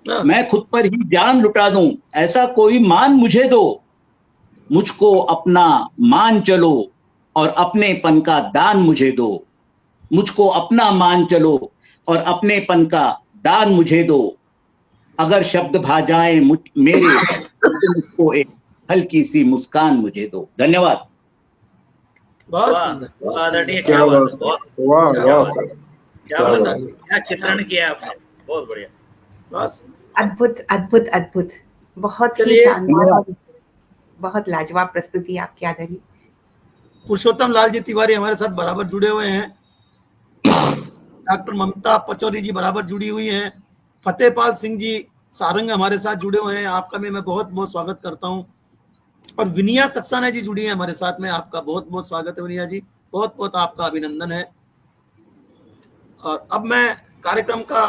मैं खुद पर ही जान लुटा दूं, ऐसा कोई मान मुझे दो, मुझको अपना मान चलो और अपनेपन का दान मुझे दो, मुझको अपना मान चलो और अपनेपन का दान मुझे दो, अगर शब्द भा जाए मेरे तो मुझको एक हल्की सी मुस्कान मुझे दो। धन्यवाद। क्या चित्रण किया आपने, बहुत बढ़िया, अद्भुत अद्भुत अद्भुत, बहुत ही शानदार, बहुत लाजवाब प्रस्तुति आपकी आदरणीय। पुरुषोत्तम लाल जी तिवारी हमारे साथ बराबर जुड़े हुए हैं, डॉक्टर ममता पचौरी जी बराबर जुड़ी हुई हैं, फतेहपाल सिंह जी सारंग हमारे साथ जुड़े हुए हैं, आपका भी मैं बहुत बहुत स्वागत करता हूं, और विनिया सक्सेना जी जुड़ी हैं हमारे साथ में, आपका बहुत बहुत स्वागत है विनिया जी, बहुत बहुत आपका अभिनंदन है। और अब मैं कार्यक्रम का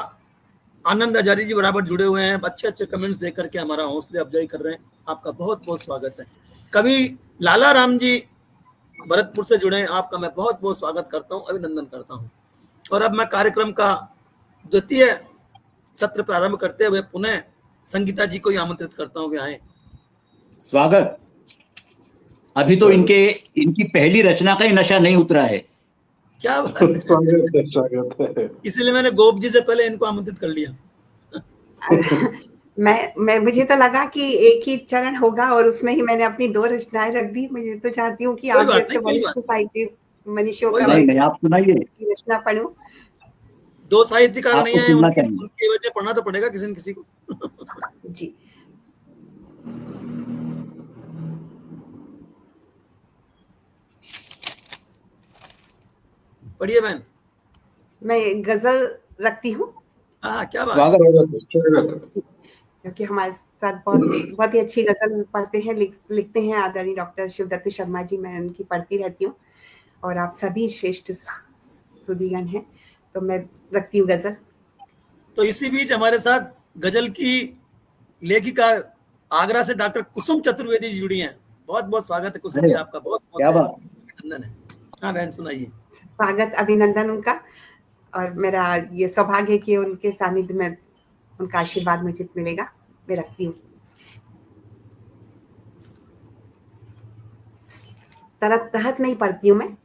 आनंद हजारी जी बराबर जुड़े हुए हैं, अच्छे अच्छे कमेंट्स दे करके हमारा हौसले अफजाई कर रहे हैं, आपका बहुत बहुत स्वागत है। कवि लाला राम जी भरतपुर से जुड़े हैं, आपका मैं बहुत बहुत स्वागत करता हूं, अभिनंदन करता हूं। और अब मैं कार्यक्रम का द्वितीय सत्र प्रारंभ करते हुए पुनः संगीता जी को आमंत्रित करता हूं कि आए। स्वागत। अभी तो इनकी पहली रचना का ही नशा नहीं उतरा है। क्या बात है, स्वागत है। इसलिए मैंने गोप जी से पहले इनको आमंत्रित कर लिया। मैं मुझे तो लगा कि एक ही चरण होगा और उसमें ही मैंने अपनी 2 रचनाएं रख दी। मुझे तो चाहती हूँ कि आप जैसे वरिष्ठ साहित्य मनीषियों का नहीं, आप सुनाइए, रचना पढ़ूं। 2 साहित्यकार नहीं है, उनकी वजह पढ़ना तो पड़ेगा किसी न किसी को। जी पढ़िए बहन। मैं गजल रखती हूँ। क्या बात, स्वागत। क्योंकि हमारे साथ बहुत ही अच्छी गजल पढ़ते हैं, लिखते हैं आदरणीय डॉक्टर शिवदत्त शर्मा जी, मैं उनकी पढ़ती रहती हूँ और आप सभी श्रेष्ठ सुधीगण हैं, तो मैं रखती हूँ गजल। तो इसी बीच हमारे साथ गजल की लेखिका आगरा से डॉक्टर कुसुम चतुर्वेदी जी जुड़ी हैं, बहुत बहुत स्वागत है कुसुम जी, आपका बहुत बहुत अभिनंदन है। हाँ बहन सुनाइए। स्वागत, अभिनंदन उनका, और मेरा ये सौभाग्य है कि उनके सानिध्य में उनका आशीर्वाद मुझे मिलेगा। मैं रखती हूँ। तहत में ही पढ़ती हूँ मैं।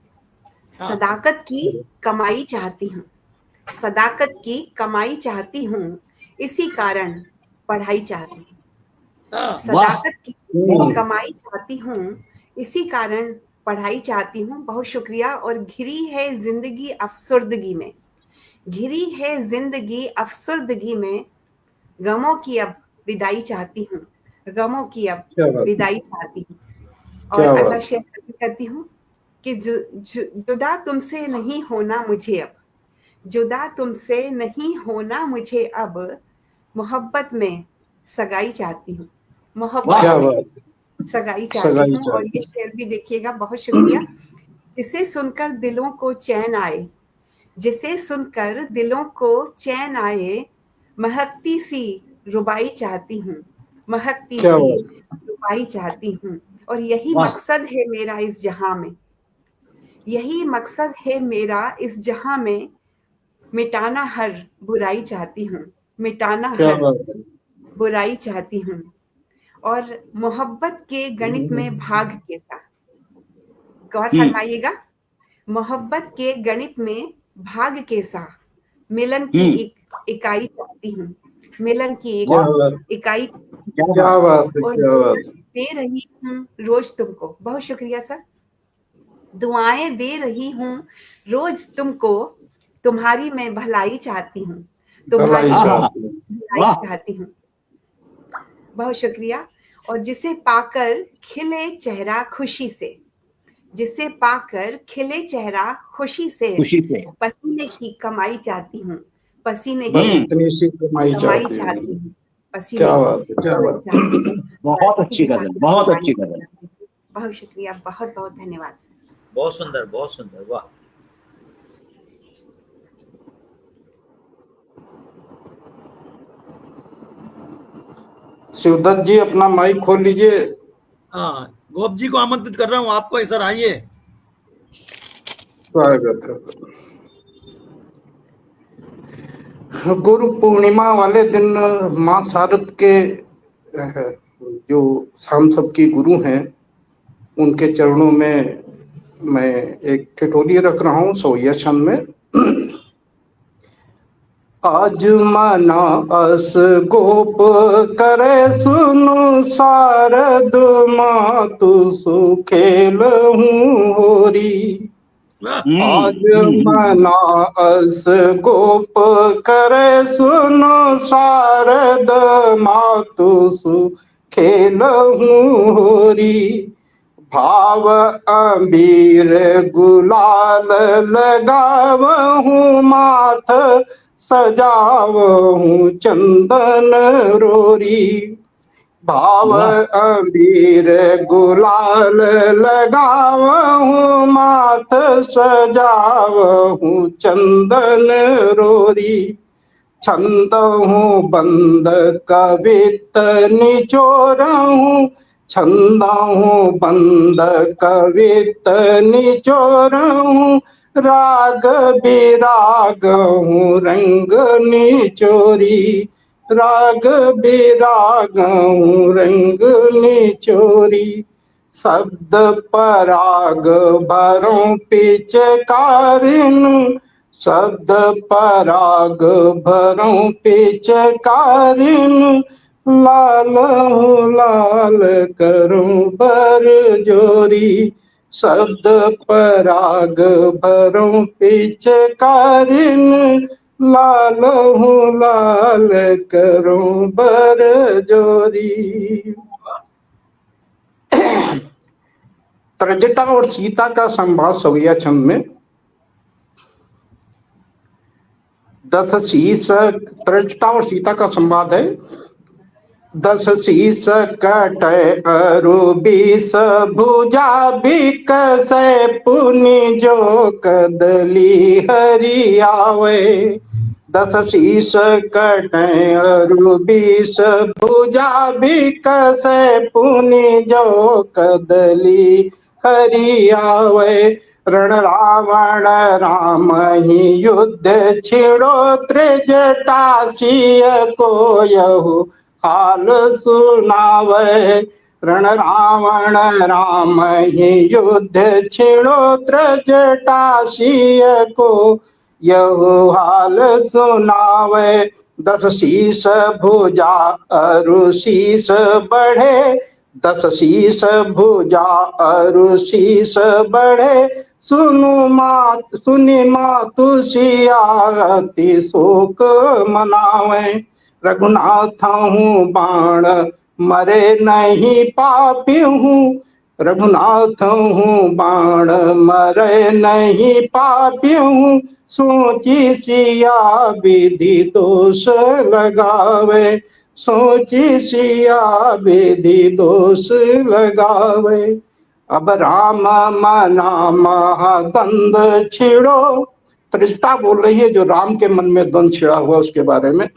सदाकत की कमाई चाहती हूँ, सदाकत की कमाई चाहती हूँ, इसी कारण पढ़ाई चाहती हूँ। सदाकत की कमाई चाहती हूँ, इसी कारण पढ़ाई चाहती हूँ। बहुत शुक्रिया। और घिरी है जिंदगी अफसुर्दगी में, घिरी है जिंदगी अफसुर्दगी में, गमों की अब विदाई चाहती हूँ, गमों की अब विदाई चाहती हूँ। और अगला शेर करती हूँ कि जुदा तुमसे नहीं होना मुझे अब, जुदा तुमसे नहीं होना मुझे अब, मोहब्बत में सगाई चाहती हूँ, क्या मोहब्बत बात, में सगाई चाहती सगाई हूँ। और चाहती ये शेर भी देखिएगा, बहुत शुक्रिया। जिसे सुनकर दिलों को चैन आए, जिसे सुनकर दिलों को चैन आए, महकती सी रुबाई चाहती हूँ, महकती क्या सी बात, रुबाई चाहती हूँ। और यही वाह मकसद है मेरा इस जहां में, यही मकसद है मेरा इस जहां में, मिटाना हर बुराई चाहती हूँ, मिटाना क्या हर बात है। बुराई चाहती हूँ। और मोहब्बत के गणित में भाग कैसा, गौर फरमाइएगा, मोहब्बत के गणित में भाग कैसा, मिलन की एक इकाई चाहती हूँ, मिलन की एक क्या बात, इकाई क्या क्या बात बात है, और क्या बात है। दे रही हूँ रोज तुमको। बहुत शुक्रिया सर। दुआएं दे रही हूँ रोज तुमको, तुम्हारी मैं भलाई चाहती हूँ, तुम्हारी भलाई हाँ हाँ मैं हाँ, चाहती हूँ। भलाई वाह चाहती हूँ। बहुत शुक्रिया। और जिसे पाकर खिले चेहरा खुशी से, जिसे पाकर खिले चेहरा खुशी से, खुशी से पसीने की कमाई चाहती हूँ, पसीने बस की इतनी सी कमाई कमाई चाहती चाहती हूँ। हूँ, पसीने क्या की बात है, क्या कमाई बात चाहती हूँ। बहुत इसी अच्छी के साथ गजल, मैं अपनी बहुत वाणी अच्छी को गजल। विराम देती हूँ। बहुत शुक्रिया, बहुत बहुत धन्यवाद सर। बहुत सुंदर, बहुत सुंदर, वाह। शिवदत्त जी अपना माइक खोल लीजिए। हाँ, गोप जी को आमंत्रित कर रहा हूँ आपको, सर आइए। स्वागत है। गुरु पूर्णिमा वाले दिन माँ शारद के जो हम सबकी गुरु हैं, उनके चरणों में मैं एक ठिठोली रख रहा हूँ सोया छंद में। आज मना अस गोप करे सुनु शारद मातु सुखेल हूँ होरी। आज मना अस गोप करे सुनो शारद मातु सुखेल हूँ होरी। भाव अबीर गुलाल लगावहूँ माथ सजावहूँ चंदन रोरी। भाव वाह अबीर गुलाल लगावहूँ माथ सजावहूँ चंदन रोरी। छंदहूँ बंद कवित निचोरहूँ, छंदहूँ बंद कवित निचोरहूँ, राग बिरागहूँ रंग निचोरी। राग बिरागहूँ रंग निचोरी। शब्द पराग भरों पिचकारिनु, शब्द पराग भरों पिचकारिनु, लाल हूँ लाल करूं बर जोरी। शब्द पराग भरों पिचकारिनु, लाल हूँ लाल करूं बर जोरी। त्रजटा और सीता का संवाद सवैया छंद में। दस शीस, त्रजटा और सीता का संवाद है। दस शीस कट अरु बीस भुजा बिकसै पुनि जो कदली हरि आवे। दस शीस कट अरु बीस भुजा बिकसै पुनि जो कदली हरि आवे। रण रावण राम ही युद्ध छिड़ो त्रिजटा सिय को यहु हाल सुनावे। रण रावण राम ही युद्ध छिड़ो त्रिजटा सिय को यहु हाल सुनावे। दस शीस भुजा अरु शीस बढ़े, दस शीस भुजा अरु शीस बढ़े, सुनि मातु सियाति शोक मनावे। रघुनाथ हूँ बाण मरे नहीं पापी हूँ, रघुनाथ हूँ बाण मरे नहीं पाप्यूं, सोची सिया विधि दोष लगावे, सोची सिया विधि दोष लगावे। अब राम मना महाद्वंद छिड़ो, त्रिष्ठा बोल रही है जो राम के मन में द्वंद छिड़ा हुआ उसके बारे में।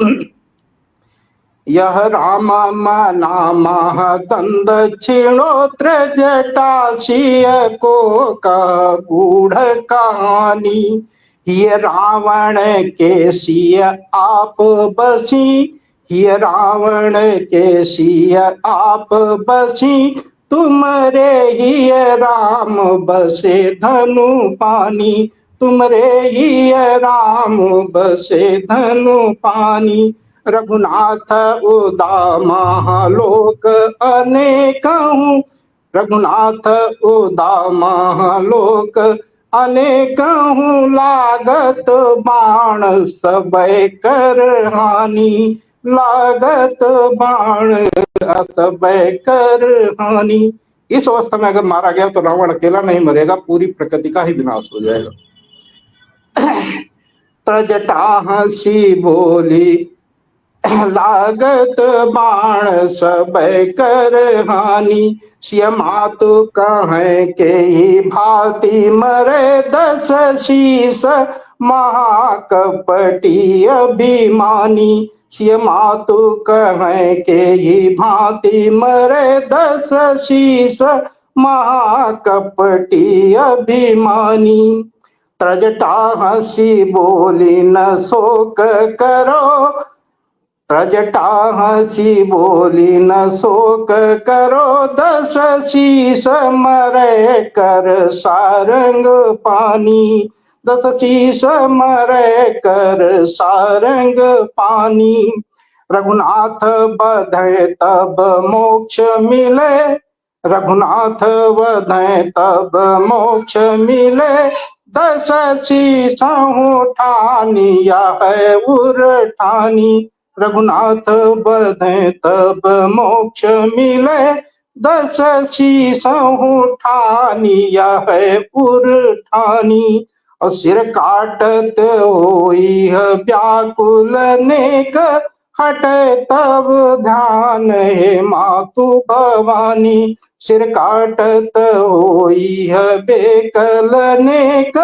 यह राम मना महाद्वंद छिड़ो, त्रिजटासीय को का गूढ़ कहानी। ये रावण के सिय आप बसी, ये रावण के सिय आप बसी, तुमरे ही राम बसे धनु पानी, तुमरे ही राम बसे धनु पानी। रघुनाथ उदामा लोक अनेकहूँ, रघुनाथ उदामा लोक अनेकहूँ, लागत बाण सबय कर हानि, लागत बाण सबय कर हानि। इस अवस्था में अगर मारा गया तो रावण अकेला नहीं मरेगा, पूरी प्रकृति का ही विनाश हो जाएगा। त्रजटा हंसी बोली, लागत बाण सबय कर हानि, सिय मातु कहें के ही भांति मरे, दस शीस महाकपटी अभिमानी। सिय मातु कहें के ही भांति मरे, दस शीस महाकपटी अभिमानी। त्रजटा हंसी बोली न शोक करो, त्रजटा हंसी बोली न शोक करो, दस शीस मरे कर सारंग पानी, दस शीस मरे कर सारंग पानी। रघुनाथ बधे तब मोक्ष मिले, रघुनाथ बधे तब मोक्ष मिले, दस शीस ठानिया है उरठानी। रघुनाथ बधे तब मोक्ष मिले, दस शीस ठानिया है उरठानी। और सिर काटत होई व्याकुल नेक, हटे तब ध्यान हे मातु भवानी। सिर काटत होई बेकल नेक,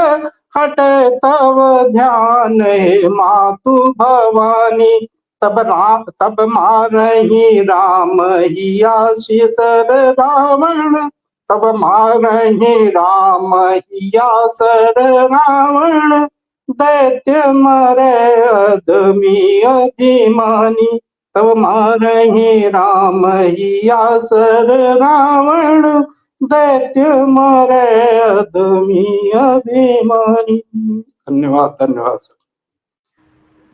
हटे तब ध्यान हे मातु भवानी। तब मारही राम ही आशीष रावण, तब मारही राम ही आसर रावण, दैत्य मरे अदमी अभिमानी। तब मारही राम ही आसर रावण, दैत्य मरे अदमी अभिमानी। धन्यवाद धन्यवाद सर।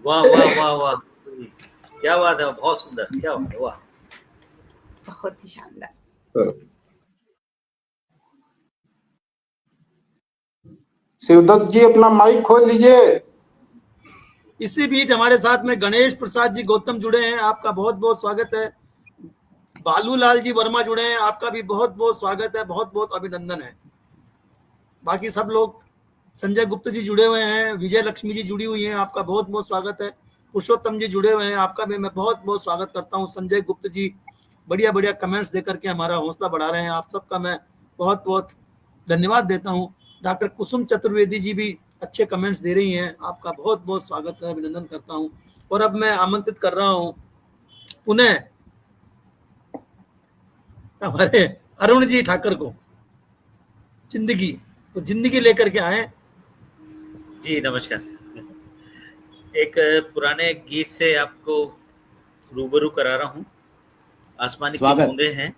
वाह वाह वाह वाह, क्या बात है, बहुत सुंदर, क्या बात है, वाह, बहुत ही शानदार। शिवदत्त जी अपना माइक खोल लीजिए। इसी बीच हमारे साथ में गणेश प्रसाद जी गौतम जुड़े हैं, आपका बहुत बहुत स्वागत है। बालूलाल जी वर्मा जुड़े हैं, आपका भी बहुत बहुत स्वागत है, बहुत बहुत अभिनंदन है। बाकी सब लोग, संजय गुप्त जी जुड़े हुए हैं, विजय लक्ष्मी जी जुड़ी हुई हैं, आपका बहुत बहुत स्वागत है। पुरुषोत्तम जी जुड़े हुए हैं, आपका भी मैं बहुत बहुत स्वागत करता हूँ। संजय गुप्त जी बढ़िया बढ़िया कमेंट्स देकर के हमारा हौसला बढ़ा रहे हैं, आप सबका मैं बहुत बहुत धन्यवाद देता हूँ। डॉक्टर कुसुम चतुर्वेदी जी भी अच्छे कमेंट्स दे रही हैं, आपका बहुत बहुत स्वागत है, अभिनंदन करता हूँ। और अब मैं आमंत्रित कर रहा हूँ पुनः हमारे अरुण जी ठाकर को, जिंदगी लेकर के आए। जी नमस्कार। एक पुराने गीत से आपको रूबरू करा रहा हूँ। आसमानी की बूंदे हैं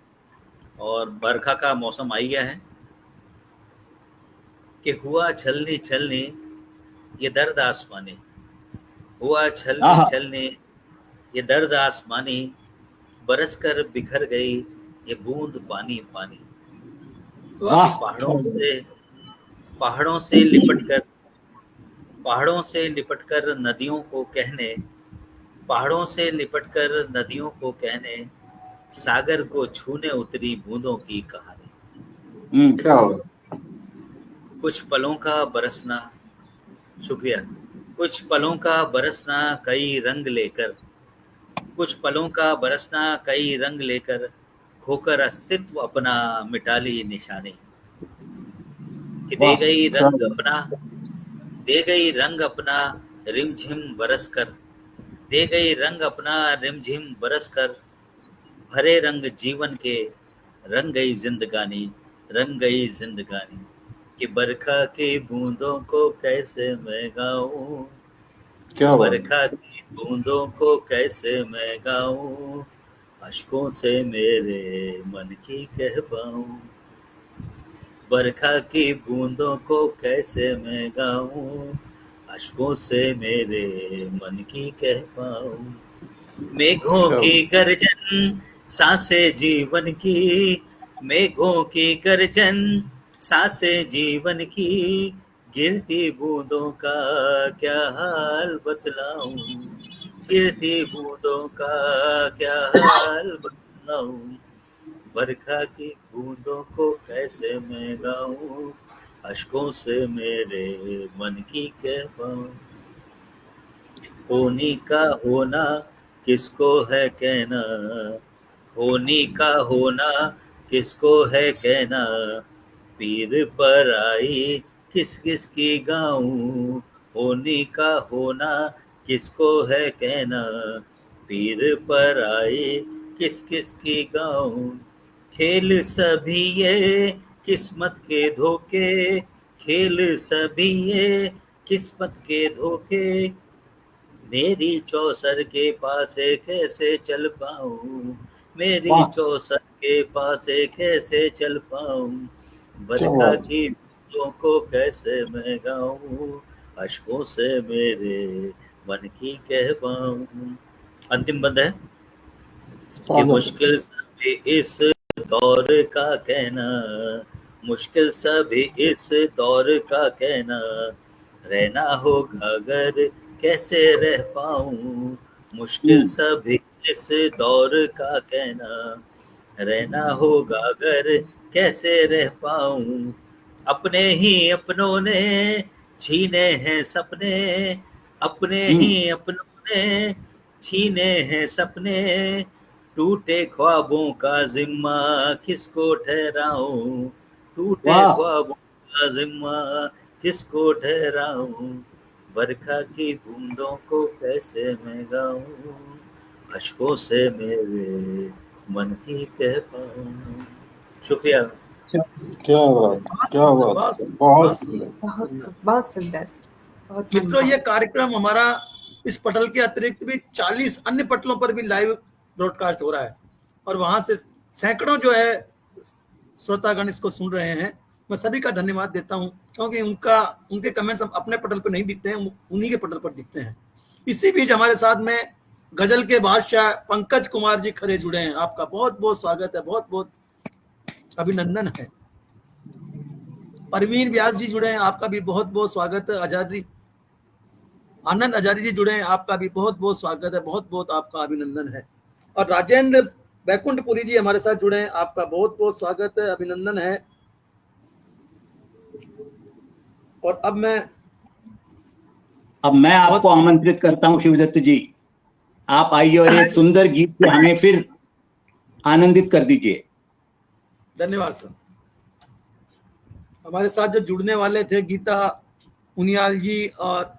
और बरखा का मौसम आ गया है कि हुआ छलनी छलनी ये दर्द आसमानी, हुआ छलनी छलनी ये दर्द आसमानी, बरस कर बिखर गई ये बूंद पानी पानी। पहाड़ों से लिपटकर नदियों को कहने, पहाड़ों से लिपटकर नदियों को कहने, सागर को छूने उतरी बूंदों की कहानी। क्या होगा? कुछ पलों का बरसना, शुक्रिया, कुछ पलों का बरसना कई रंग लेकर, कुछ पलों का बरसना कई रंग लेकर, खोकर अस्तित्व अपना मिटा ली निशानी, कि वाह, दे गई क्या रंग बात। अपना, दे गई रंग अपना रिमझिम बरस कर, दे गई रंग अपना रिमझिम बरस कर, भरे रंग जीवन के, रंग गई जिंदगानी, रंग गई जिंदगानी, कि बरखा की बूंदों को कैसे मैं गाऊं, क्या बात। बरखा की बूंदों को कैसे मैं गाऊं, अश्कों से मेरे मन की कह पाऊं, बरखा की बूंदों को कैसे मैं गाऊं, अश्कों से मेरे मन की कह पाऊं, मेघों क्या की गर्जन सांसे जीवन की, मेघों की गर्जन सांसे जीवन की, गिरती बूंदों का क्या हाल बतलाऊं, गिरती बूंदों का क्या हाल बतलाऊं, बरखा की बूंदों को कैसे मैं गाऊं, अश्कों से मेरे मन की कह पाऊं, होनी का होना किसको है कहना, होनी का होना किसको है कहना, पीर पर आई किस किस की गाऊं, होनी का होना किसको है कहना, पीर पर आई किस किस की गाऊं, खेल सभी ये किस्मत के धोखे, खेल सभी ये किस्मत के धोखे, मेरी चौसर के पास कैसे चल पाऊं, मेरी वाह। चौसर के पास कैसे चल पाऊं, क्या बरखा बात। की बूंदों को कैसे मैं गाऊं, अश्कों से मेरे मन की कह पाऊं। अंतिम बंद है कि स्वागत। मुश्किल सभी इस दौर का कहना, मुश्किल सभी इस दौर का कहना, रहना होगा अगर कैसे रह पाऊं, मुश्किल सभी इस दौर का कहना, रहना होगा अगर कैसे रह पाऊं, अपने ही अपनों ने छीने हैं सपने, अपने ही अपनों ने छीने हैं सपने, टूटे ख्वाबों का जिम्मा किसको ठहराऊं, टूटे वाह। ख्वाबों का जिम्मा किसको ठहराऊं, बरखा की बूंदों को कैसे मैं गाऊं, अश्कों से मेरे मन की कह पाऊं। शुक्रिया। क्या बात, क्या बात, बस बहुत बस सुंदर। बहुत सुंदर, बहुत मित्रों, ये मनभावन। कार्यक्रम हमारा इस पटल के अतिरिक्त भी 40 अन्य पटलों पर भी लाइव ब्रॉडकास्ट हो रहा है और वहां से सैकड़ों जो है श्रोतागण इसको सुन रहे हैं। मैं सभी का धन्यवाद देता हूं क्योंकि उनके कमेंट्स हम अपने पटल पर नहीं दिखते हैं, उन्हीं के पटल पर दिखते हैं। इसी बीच हमारे साथ में गजल के बादशाह पंकज कुमार जी खरे जुड़े हैं। आपका बहुत बहुत स्वागत है, बहुत बहुत अभिनंदन है। परवीन व्यास जी जुड़े हैं, आपका भी बहुत बहुत स्वागत है। आनंद हजारी जी जुड़े हैं, आपका भी बहुत बहुत स्वागत है, बहुत बहुत आपका अभिनंदन है। और राजेंद्र बैकुंठपुरी जी हमारे साथ जुड़े हैं, आपका बहुत बहुत स्वागत है, अभिनंदन है। और अब मैं आपको आमंत्रित करता हूं शिवदत्त जी, आप आइए और एक सुंदर गीत से हमें फिर आनंदित कर दीजिए। धन्यवाद सर। हमारे साथ जो जुड़ने वाले थे गीता उनियाल जी, और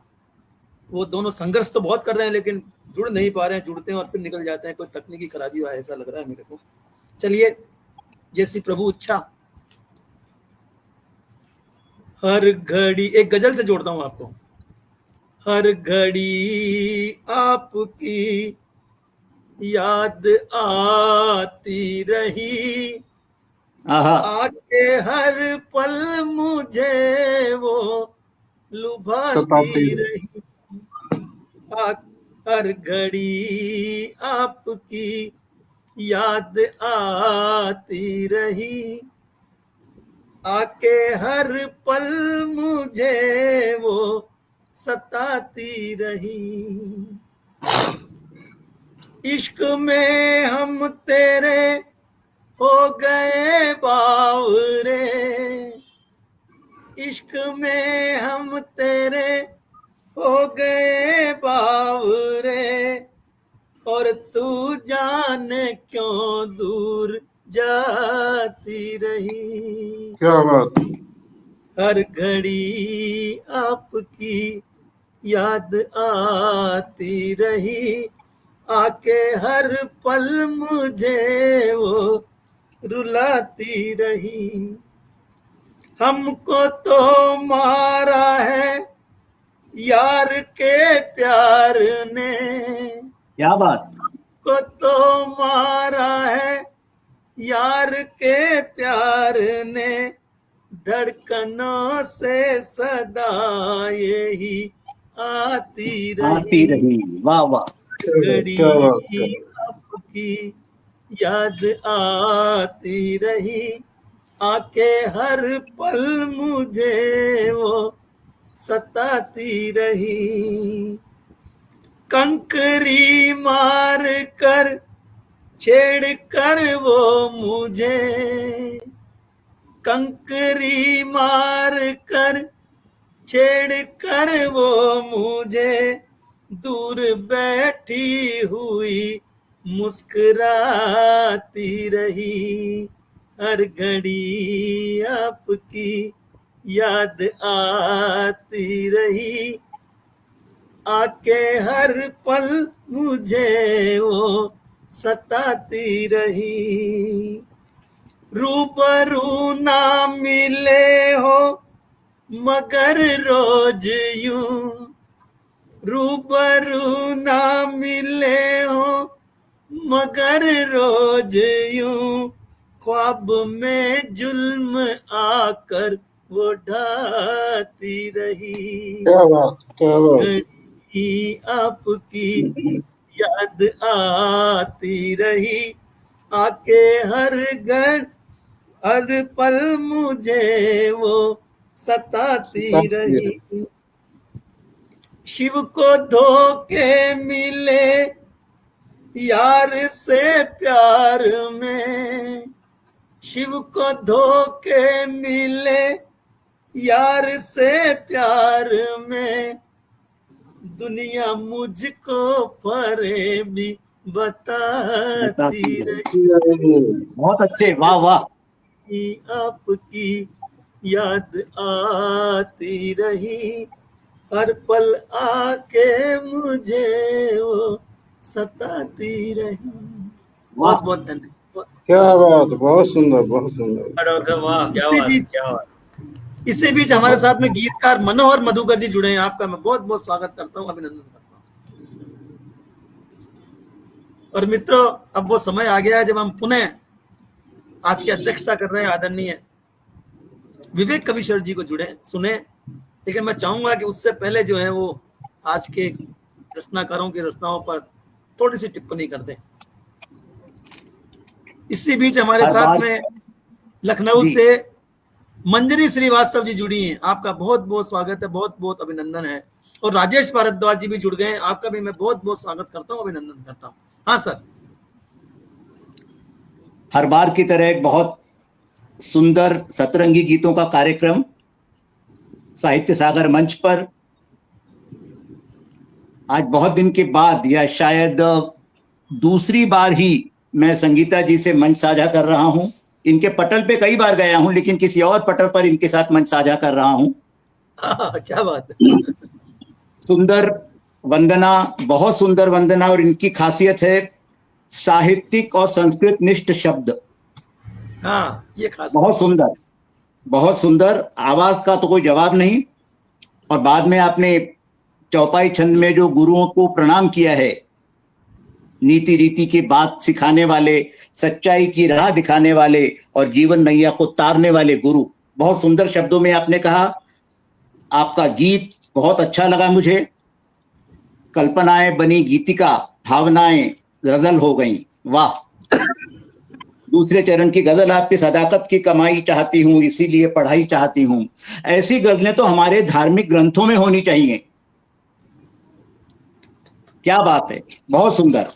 वो दोनों संघर्ष तो बहुत कर रहे हैं लेकिन जुड़ नहीं पा रहे हैं, जुड़ते हैं और फिर निकल जाते हैं, कोई तकनीकी खराबी हुआ है ऐसा लग रहा है मेरे को। चलिए, जैसी प्रभु इच्छा। हर घड़ी एक गजल से जोड़ता हूं आपको। हर घड़ी आपकी याद आती रही, आके हर पल मुझे वो लुभाती रही, हर घड़ी आपकी याद आती रही, आके हर पल मुझे वो सताती रही, इश्क में हम तेरे हो गए बावरे, इश्क में हम तेरे हो गए बावरे, और तू जाने क्यों दूर जाती रही। क्या बात, हर घड़ी आपकी याद आती रही, आके हर पल मुझे वो रुलाती रही। हमको तो मारा है यार के प्यार ने, क्या बात, को तो मारा है यार के प्यार ने, धड़कनों से सदा यही आती आती रही। रही, वाह वाह, घड़ी क्या बात, आपकी याद आती रही, आके हर पल मुझे वो सताती रही। कंकरी मार कर छेड़ कर वो मुझे, कंकरी मार कर छेड़ कर वो मुझे, दूर बैठी हुई मुस्कुराती रही। हर घड़ी आपकी याद आती रही, आके हर पल मुझे वो सताती रही। रूबरू ना मिले हो मगर रोज यूं, रूबरू ना मिले हो मगर रोज यूं, ख्वाब में जुल्म आकर वो ढाती रही। क्या बात, क्या बात, घड़ी आपकी याद आती रही, आके हर घड़ हर पल मुझे वो सताती रही। शिव को धोखे मिले यार से प्यार में, शिव को धोखे मिले यार से प्यार में, दुनिया मुझको फरेबी बताती रही। बहुत अच्छे, वाह वाह, आपकी याद आती रही, हर पल आके मुझे वो सताती रही। बहुत बहुत धन्यवाद। क्या बात, बहुत सुंदर, बहुत सुंदर। वाह, क्या बात, क्या बात। इसी बीच हमारे साथ में गीतकार मनोहर मधुकर जी जुड़े हैं। आपका मैं बहुत बहुत स्वागत करता हूँ, अभिनंदन करता हूँ। और मित्रों, अब वो समय आ गया है जब हम पुनः आज की अध्यक्षता कर रहे हैं आदरणीय विवेक कविश्वर जी को जुड़े सुने। लेकिन मैं चाहूंगा कि उससे पहले जो है वो आज के रचनाकारों की रचनाओं पर थोड़ी सी टिप्पणी कर दें। इसी बीच हमारे साथ में लखनऊ से मंजरी श्रीवास्तव जी जुड़ी हैं। आपका बहुत बहुत स्वागत है, बहुत बहुत अभिनंदन है। और राजेश भारद्वाज जी भी जुड़ गए हैं। आपका भी मैं बहुत बहुत स्वागत करता हूँ, अभिनंदन करता हूँ। हाँ सर, हर बार की तरह एक बहुत सुंदर सतरंगी गीतों का कार्यक्रम साहित्य सागर मंच पर आज बहुत दिन के बाद या शायद दूसरी बार ही मैं संगीता जी से मंच साझा कर रहा हूं। इनके पटल पे कई बार गया हूं, लेकिन किसी और पटल पर इनके साथ मंच साझा कर रहा हूं। क्या बात है। सुंदर वंदना, बहुत सुंदर वंदना। और इनकी खासियत है साहित्यिक और संस्कृत निष्ठ शब्द। हाँ, ये खास बहुत सुंदर, बहुत सुंदर। आवाज का तो कोई जवाब नहीं। और बाद में आपने चौपाई छंद में जो गुरुओं को प्रणाम किया है, नीति रीति की बात सिखाने वाले, सच्चाई की राह दिखाने वाले और जीवन नैया को तारने वाले गुरु, बहुत सुंदर शब्दों में आपने कहा। आपका गीत बहुत अच्छा लगा मुझे। कल्पनाएं बनी गीतिका, भावनाएं गजल हो गई। वाह। दूसरे चरण की गजल आपकी सदाकत की कमाई चाहती हूं, इसीलिए पढ़ाई चाहती हूं। ऐसी गजलें तो हमारे धार्मिक ग्रंथों में होनी चाहिए। क्या बात है, बहुत सुंदर।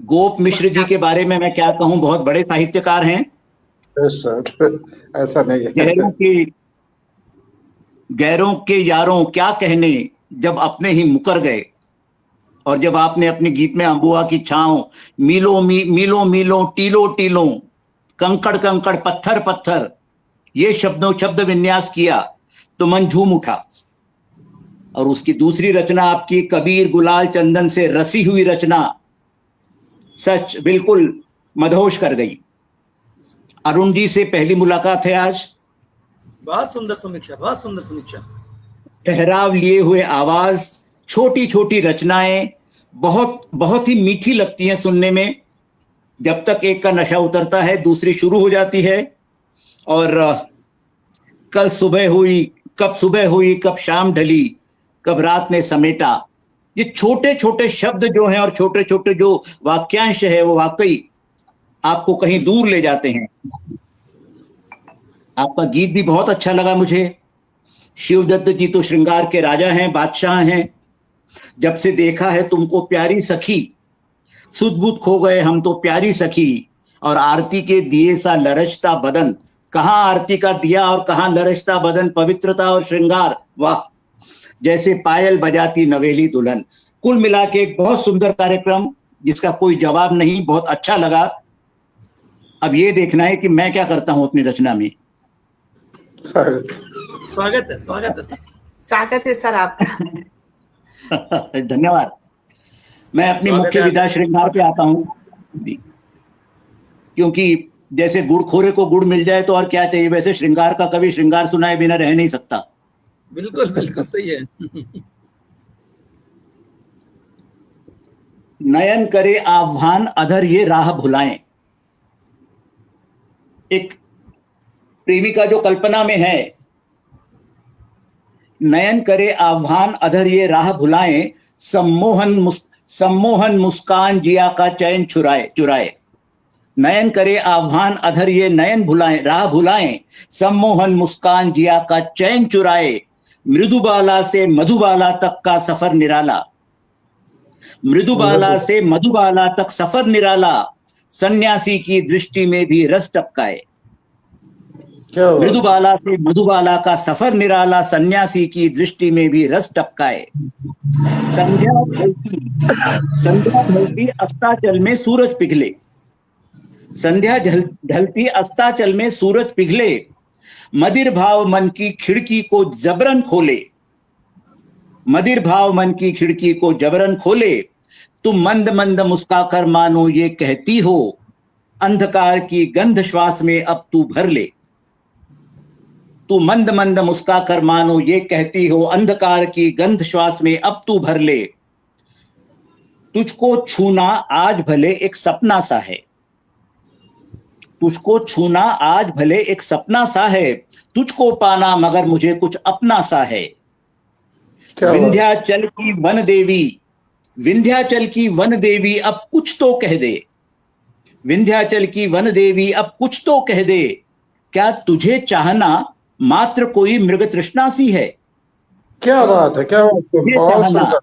गोप मिश्र जी के बारे में मैं क्या कहूं, बहुत बड़े साहित्यकार हैं। सर ऐसा नहीं है। गैरों के यारों क्या कहने, जब अपने ही मुकर गए। और जब आपने अपने गीत में अम्बुआ की छांव, मीलों मीलों टीलों टीलों, कंकड़ कंकड़ पत्थर पत्थर, ये शब्द विन्यास किया तो मन झूम उठा। और उसकी दूसरी रचना आपकी कबीर गुलाल चंदन से रसी हुई रचना सच बिल्कुल मदहोश कर गई। अरुण जी से पहली मुलाकात है आज। बहुत सुंदर समीक्षा, बहुत सुंदर समीक्षा। ठहराव लिए हुए आवाज, छोटी छोटी रचनाएं बहुत बहुत ही मीठी लगती हैं सुनने में। जब तक एक का नशा उतरता है दूसरी शुरू हो जाती है। और कब सुबह हुई कब शाम ढली, कब रात ने समेटा, ये छोटे छोटे शब्द जो हैं और छोटे छोटे जो वाक्यांश है वो वाकई आपको कहीं दूर ले जाते हैं। आपका गीत भी बहुत अच्छा लगा मुझे। शिवदत्त जी तो श्रृंगार के राजा हैं, बादशाह हैं। जब से देखा है तुमको प्यारी सखी, सुध बुध खो गए हम तो प्यारी सखी। और आरती के दिए सा लरजता बदन, कहाँ आरती का दिया और कहाँ लरजता बदन, पवित्रता और श्रृंगार, वाह, जैसे पायल बजाती नवेली दुल्हन। कुल मिला के एक बहुत सुंदर कार्यक्रम जिसका कोई जवाब नहीं, बहुत अच्छा लगा। अब ये देखना है कि मैं क्या करता हूं अपनी रचना में। स्वागत है सर। स्वागत है सर आपका। धन्यवाद। मैं अपनी मुख्य विधा श्रृंगार पे आता हूं, क्योंकि जैसे गुड़खोरे को गुड़ मिल जाए तो और क्या चाहिए। वैसे श्रृंगार का कवि श्रृंगार सुनाए बिना रह नहीं सकता। बिल्कुल बिल्कुल सही है। नयन करे आह्वान अधर ये राह भुलाएं। एक प्रेमिका जो कल्पना में है, नयन करे आह्वान अधर ये राह भुलाएं, सम्मोहन मुस्कान जिया का चैन चुराए। नयन करे आह्वान अधर ये नयन भुलाएं, राह भुलाएं, सम्मोहन मुस्कान जिया का चैन चुराए। मृदुबाला से मधुबाला तक का सफर निराला, मृदुबाला से मधुबाला तक सफर निराला, सन्यासी की दृष्टि में भी रस टपकाए। मृदुबाला से मधुबाला का सफर निराला, सन्यासी की दृष्टि में भी रस टपकाए। संध्या ढलती अस्ताचल में सूरज पिघले, संध्या ढलती अस्ताचल में सूरज पिघले। मदिर भाव मन की खिड़की को जबरन खोले, मदिर भाव मन की खिड़की को जबरन खोले। तुम मंद मंद मुस्काकर मानो ये कहती हो, अंधकार की गंध श्वास में अब तू भर ले। तू मंद मंद मुस्काकर मानो ये कहती हो, अंधकार की गंध श्वास में अब तू भर ले। तुझको छूना आज भले एक सपना सा है, तुझको छूना आज भले एक सपना सा है, तुझको पाना मगर मुझे कुछ अपना सा है। विंध्याचल की वन देवी, विंध्याचल की वन देवी अब कुछ तो कह दे, विंध्याचल की वन देवी अब कुछ तो कह दे। क्या तुझे चाहना मात्र कोई मृग तृष्णा सी है। क्या बात है, क्या बात है।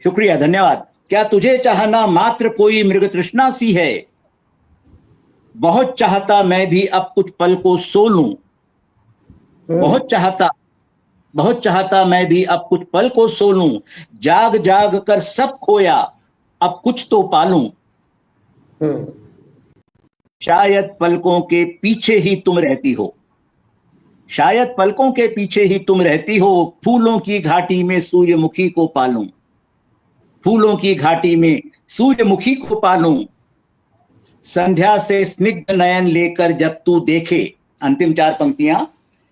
शुक्रिया, धन्यवाद। क्या तुझे चाहना मात्र कोई मृग तृष्णा सी है, बहुत चाहता मैं भी अब कुछ पल को सो लूं, बहुत चाहता मैं भी अब कुछ पल को सो लूं। जाग जाग कर सब खोया अब कुछ तो पालूं। शायद पलकों के पीछे ही तुम रहती हो, शायद पलकों के पीछे ही तुम रहती हो। फूलों की घाटी में सूर्यमुखी को पालूं, फूलों की घाटी में सूर्यमुखी को पालूं। संध्या से स्निग्ध नयन लेकर जब तू देखे, अंतिम 4 पंक्तियां।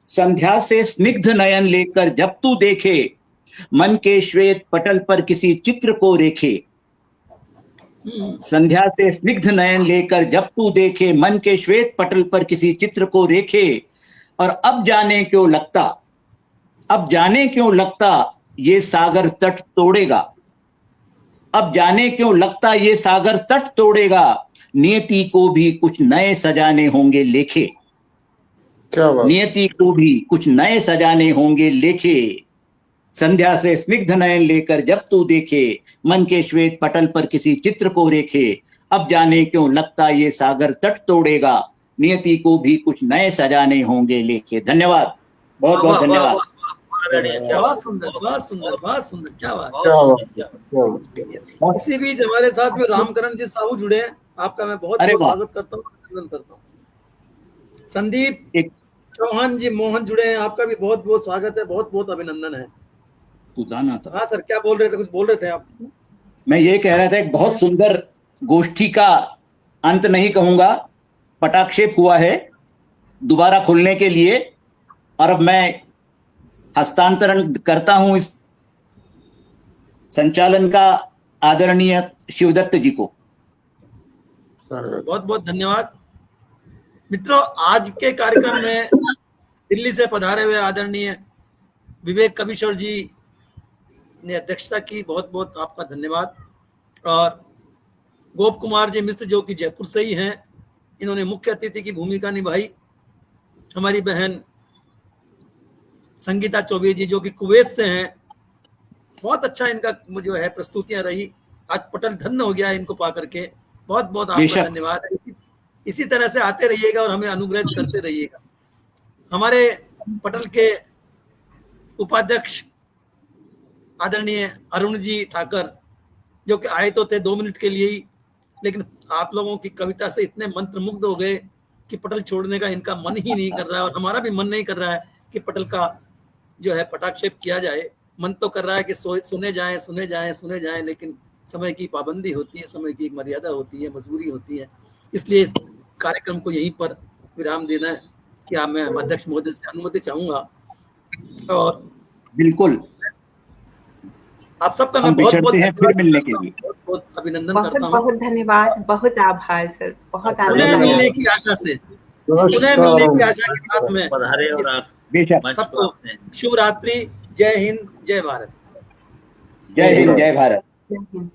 संध्या से स्निग्ध नयन लेकर जब तू देखे, मन के श्वेत पटल पर किसी चित्र को रेखे। संध्या से स्निग्ध नयन लेकर जब तू देखे, मन के श्वेत पटल पर किसी चित्र को रेखे। और अब जाने क्यों लगता ये सागर तट तोड़ेगा, अब जाने क्यों लगता ये सागर तट तोड़ेगा। नियति को भी कुछ नए सजाने होंगे लेखे, क्या बात। नियति को भी कुछ नए सजाने होंगे लेखे। संध्या से स्निग्ध नयन लेकर जब तू देखे, मन के श्वेत पटल पर किसी चित्र को रेखे, अब जाने क्यों लगता ये सागर तट तोड़ेगा, नियति को भी कुछ नए सजाने होंगे लेखे। धन्यवाद, बहुत बहुत धन्यवाद। बहुत सुंदर, बहुत सुंदर, बहुत सुंदर, क्या बात। क्या इसी बीच हमारे साथ में रामकरण जी साहू जुड़े हैं, आपका मैं बहुत बहुत स्वागत करता हूँ, अभिनंदन करता हूँ। संदीप चौहान जी मोहन जुड़े हैं, आपका भी बहुत बहुत स्वागत है, बहुत बहुत अभिनंदन है। जाना था। हाँ सर, क्या बोल रहे थे, कुछ बोल रहे थे आप? मैं ये कह रहा था, एक बहुत सुंदर गोष्ठी का अंत नहीं कहूंगा, पटाक्षेप हुआ है दोबारा खुलने के लिए, और अब मैं हस्तांतरण करता हूं इस संचालन का आदरणीय शिवदत्त जी को। बहुत बहुत धन्यवाद। मित्रों, आज के कार्यक्रम में दिल्ली से पधारे हुए आदरणीय विवेक कविश्वर जी ने अध्यक्षता की, बहुत बहुत आपका धन्यवाद। और गोप कुमार जी मिश्र जो कि जयपुर से ही हैं, इन्होंने मुख्य अतिथि की भूमिका निभाई। हमारी बहन संगीता चौबे जी जो कि कुवैत से हैं, बहुत अच्छा इनका जो है प्रस्तुतियां रही। आज पटल धन्य हो गया इनको पा करके, बहुत बहुत आपका धन्यवाद। इसी तरह से आते रहिएगा और हमें अनुग्रहित करते रहिएगा। हमारे पटल के उपाध्यक्ष आदरणीय अरुण जी ठाकर, जो कि आए तो थे 2 मिनट के लिए ही, लेकिन आप लोगों की कविता से इतने मंत्रमुग्ध हो गए कि पटल छोड़ने का इनका मन ही नहीं कर रहा है, और हमारा भी मन नहीं कर रहा है कि पटल का जो है पटाक्षेप किया जाए। मन तो कर रहा है कि सुने जाएं सुने जाएं सुने जाएं, लेकिन समय की पाबंदी होती है, समय की एक मर्यादा होती है, मजबूरी होती है। इसलिए इस कार्यक्रम को यहीं पर विराम देना है। क्या मैं अध्यक्ष महोदय से अनुमति चाहूंगा, और बिल्कुल आप सबका मैं बहुत बहुत फिर मिलने के लिए बहुत बहुत अभिनंदन बहुत करता हूँ। बहुत धन्यवाद, बहुत आभार सर, बहुत पुनः मिलने की आशा से, पुनः मिलने की आशा के साथ में पधारे और आप सबको शुभ रात्रि। जय हिंद, जय भारत। जय हिंद, जय भारत। जय हिंद।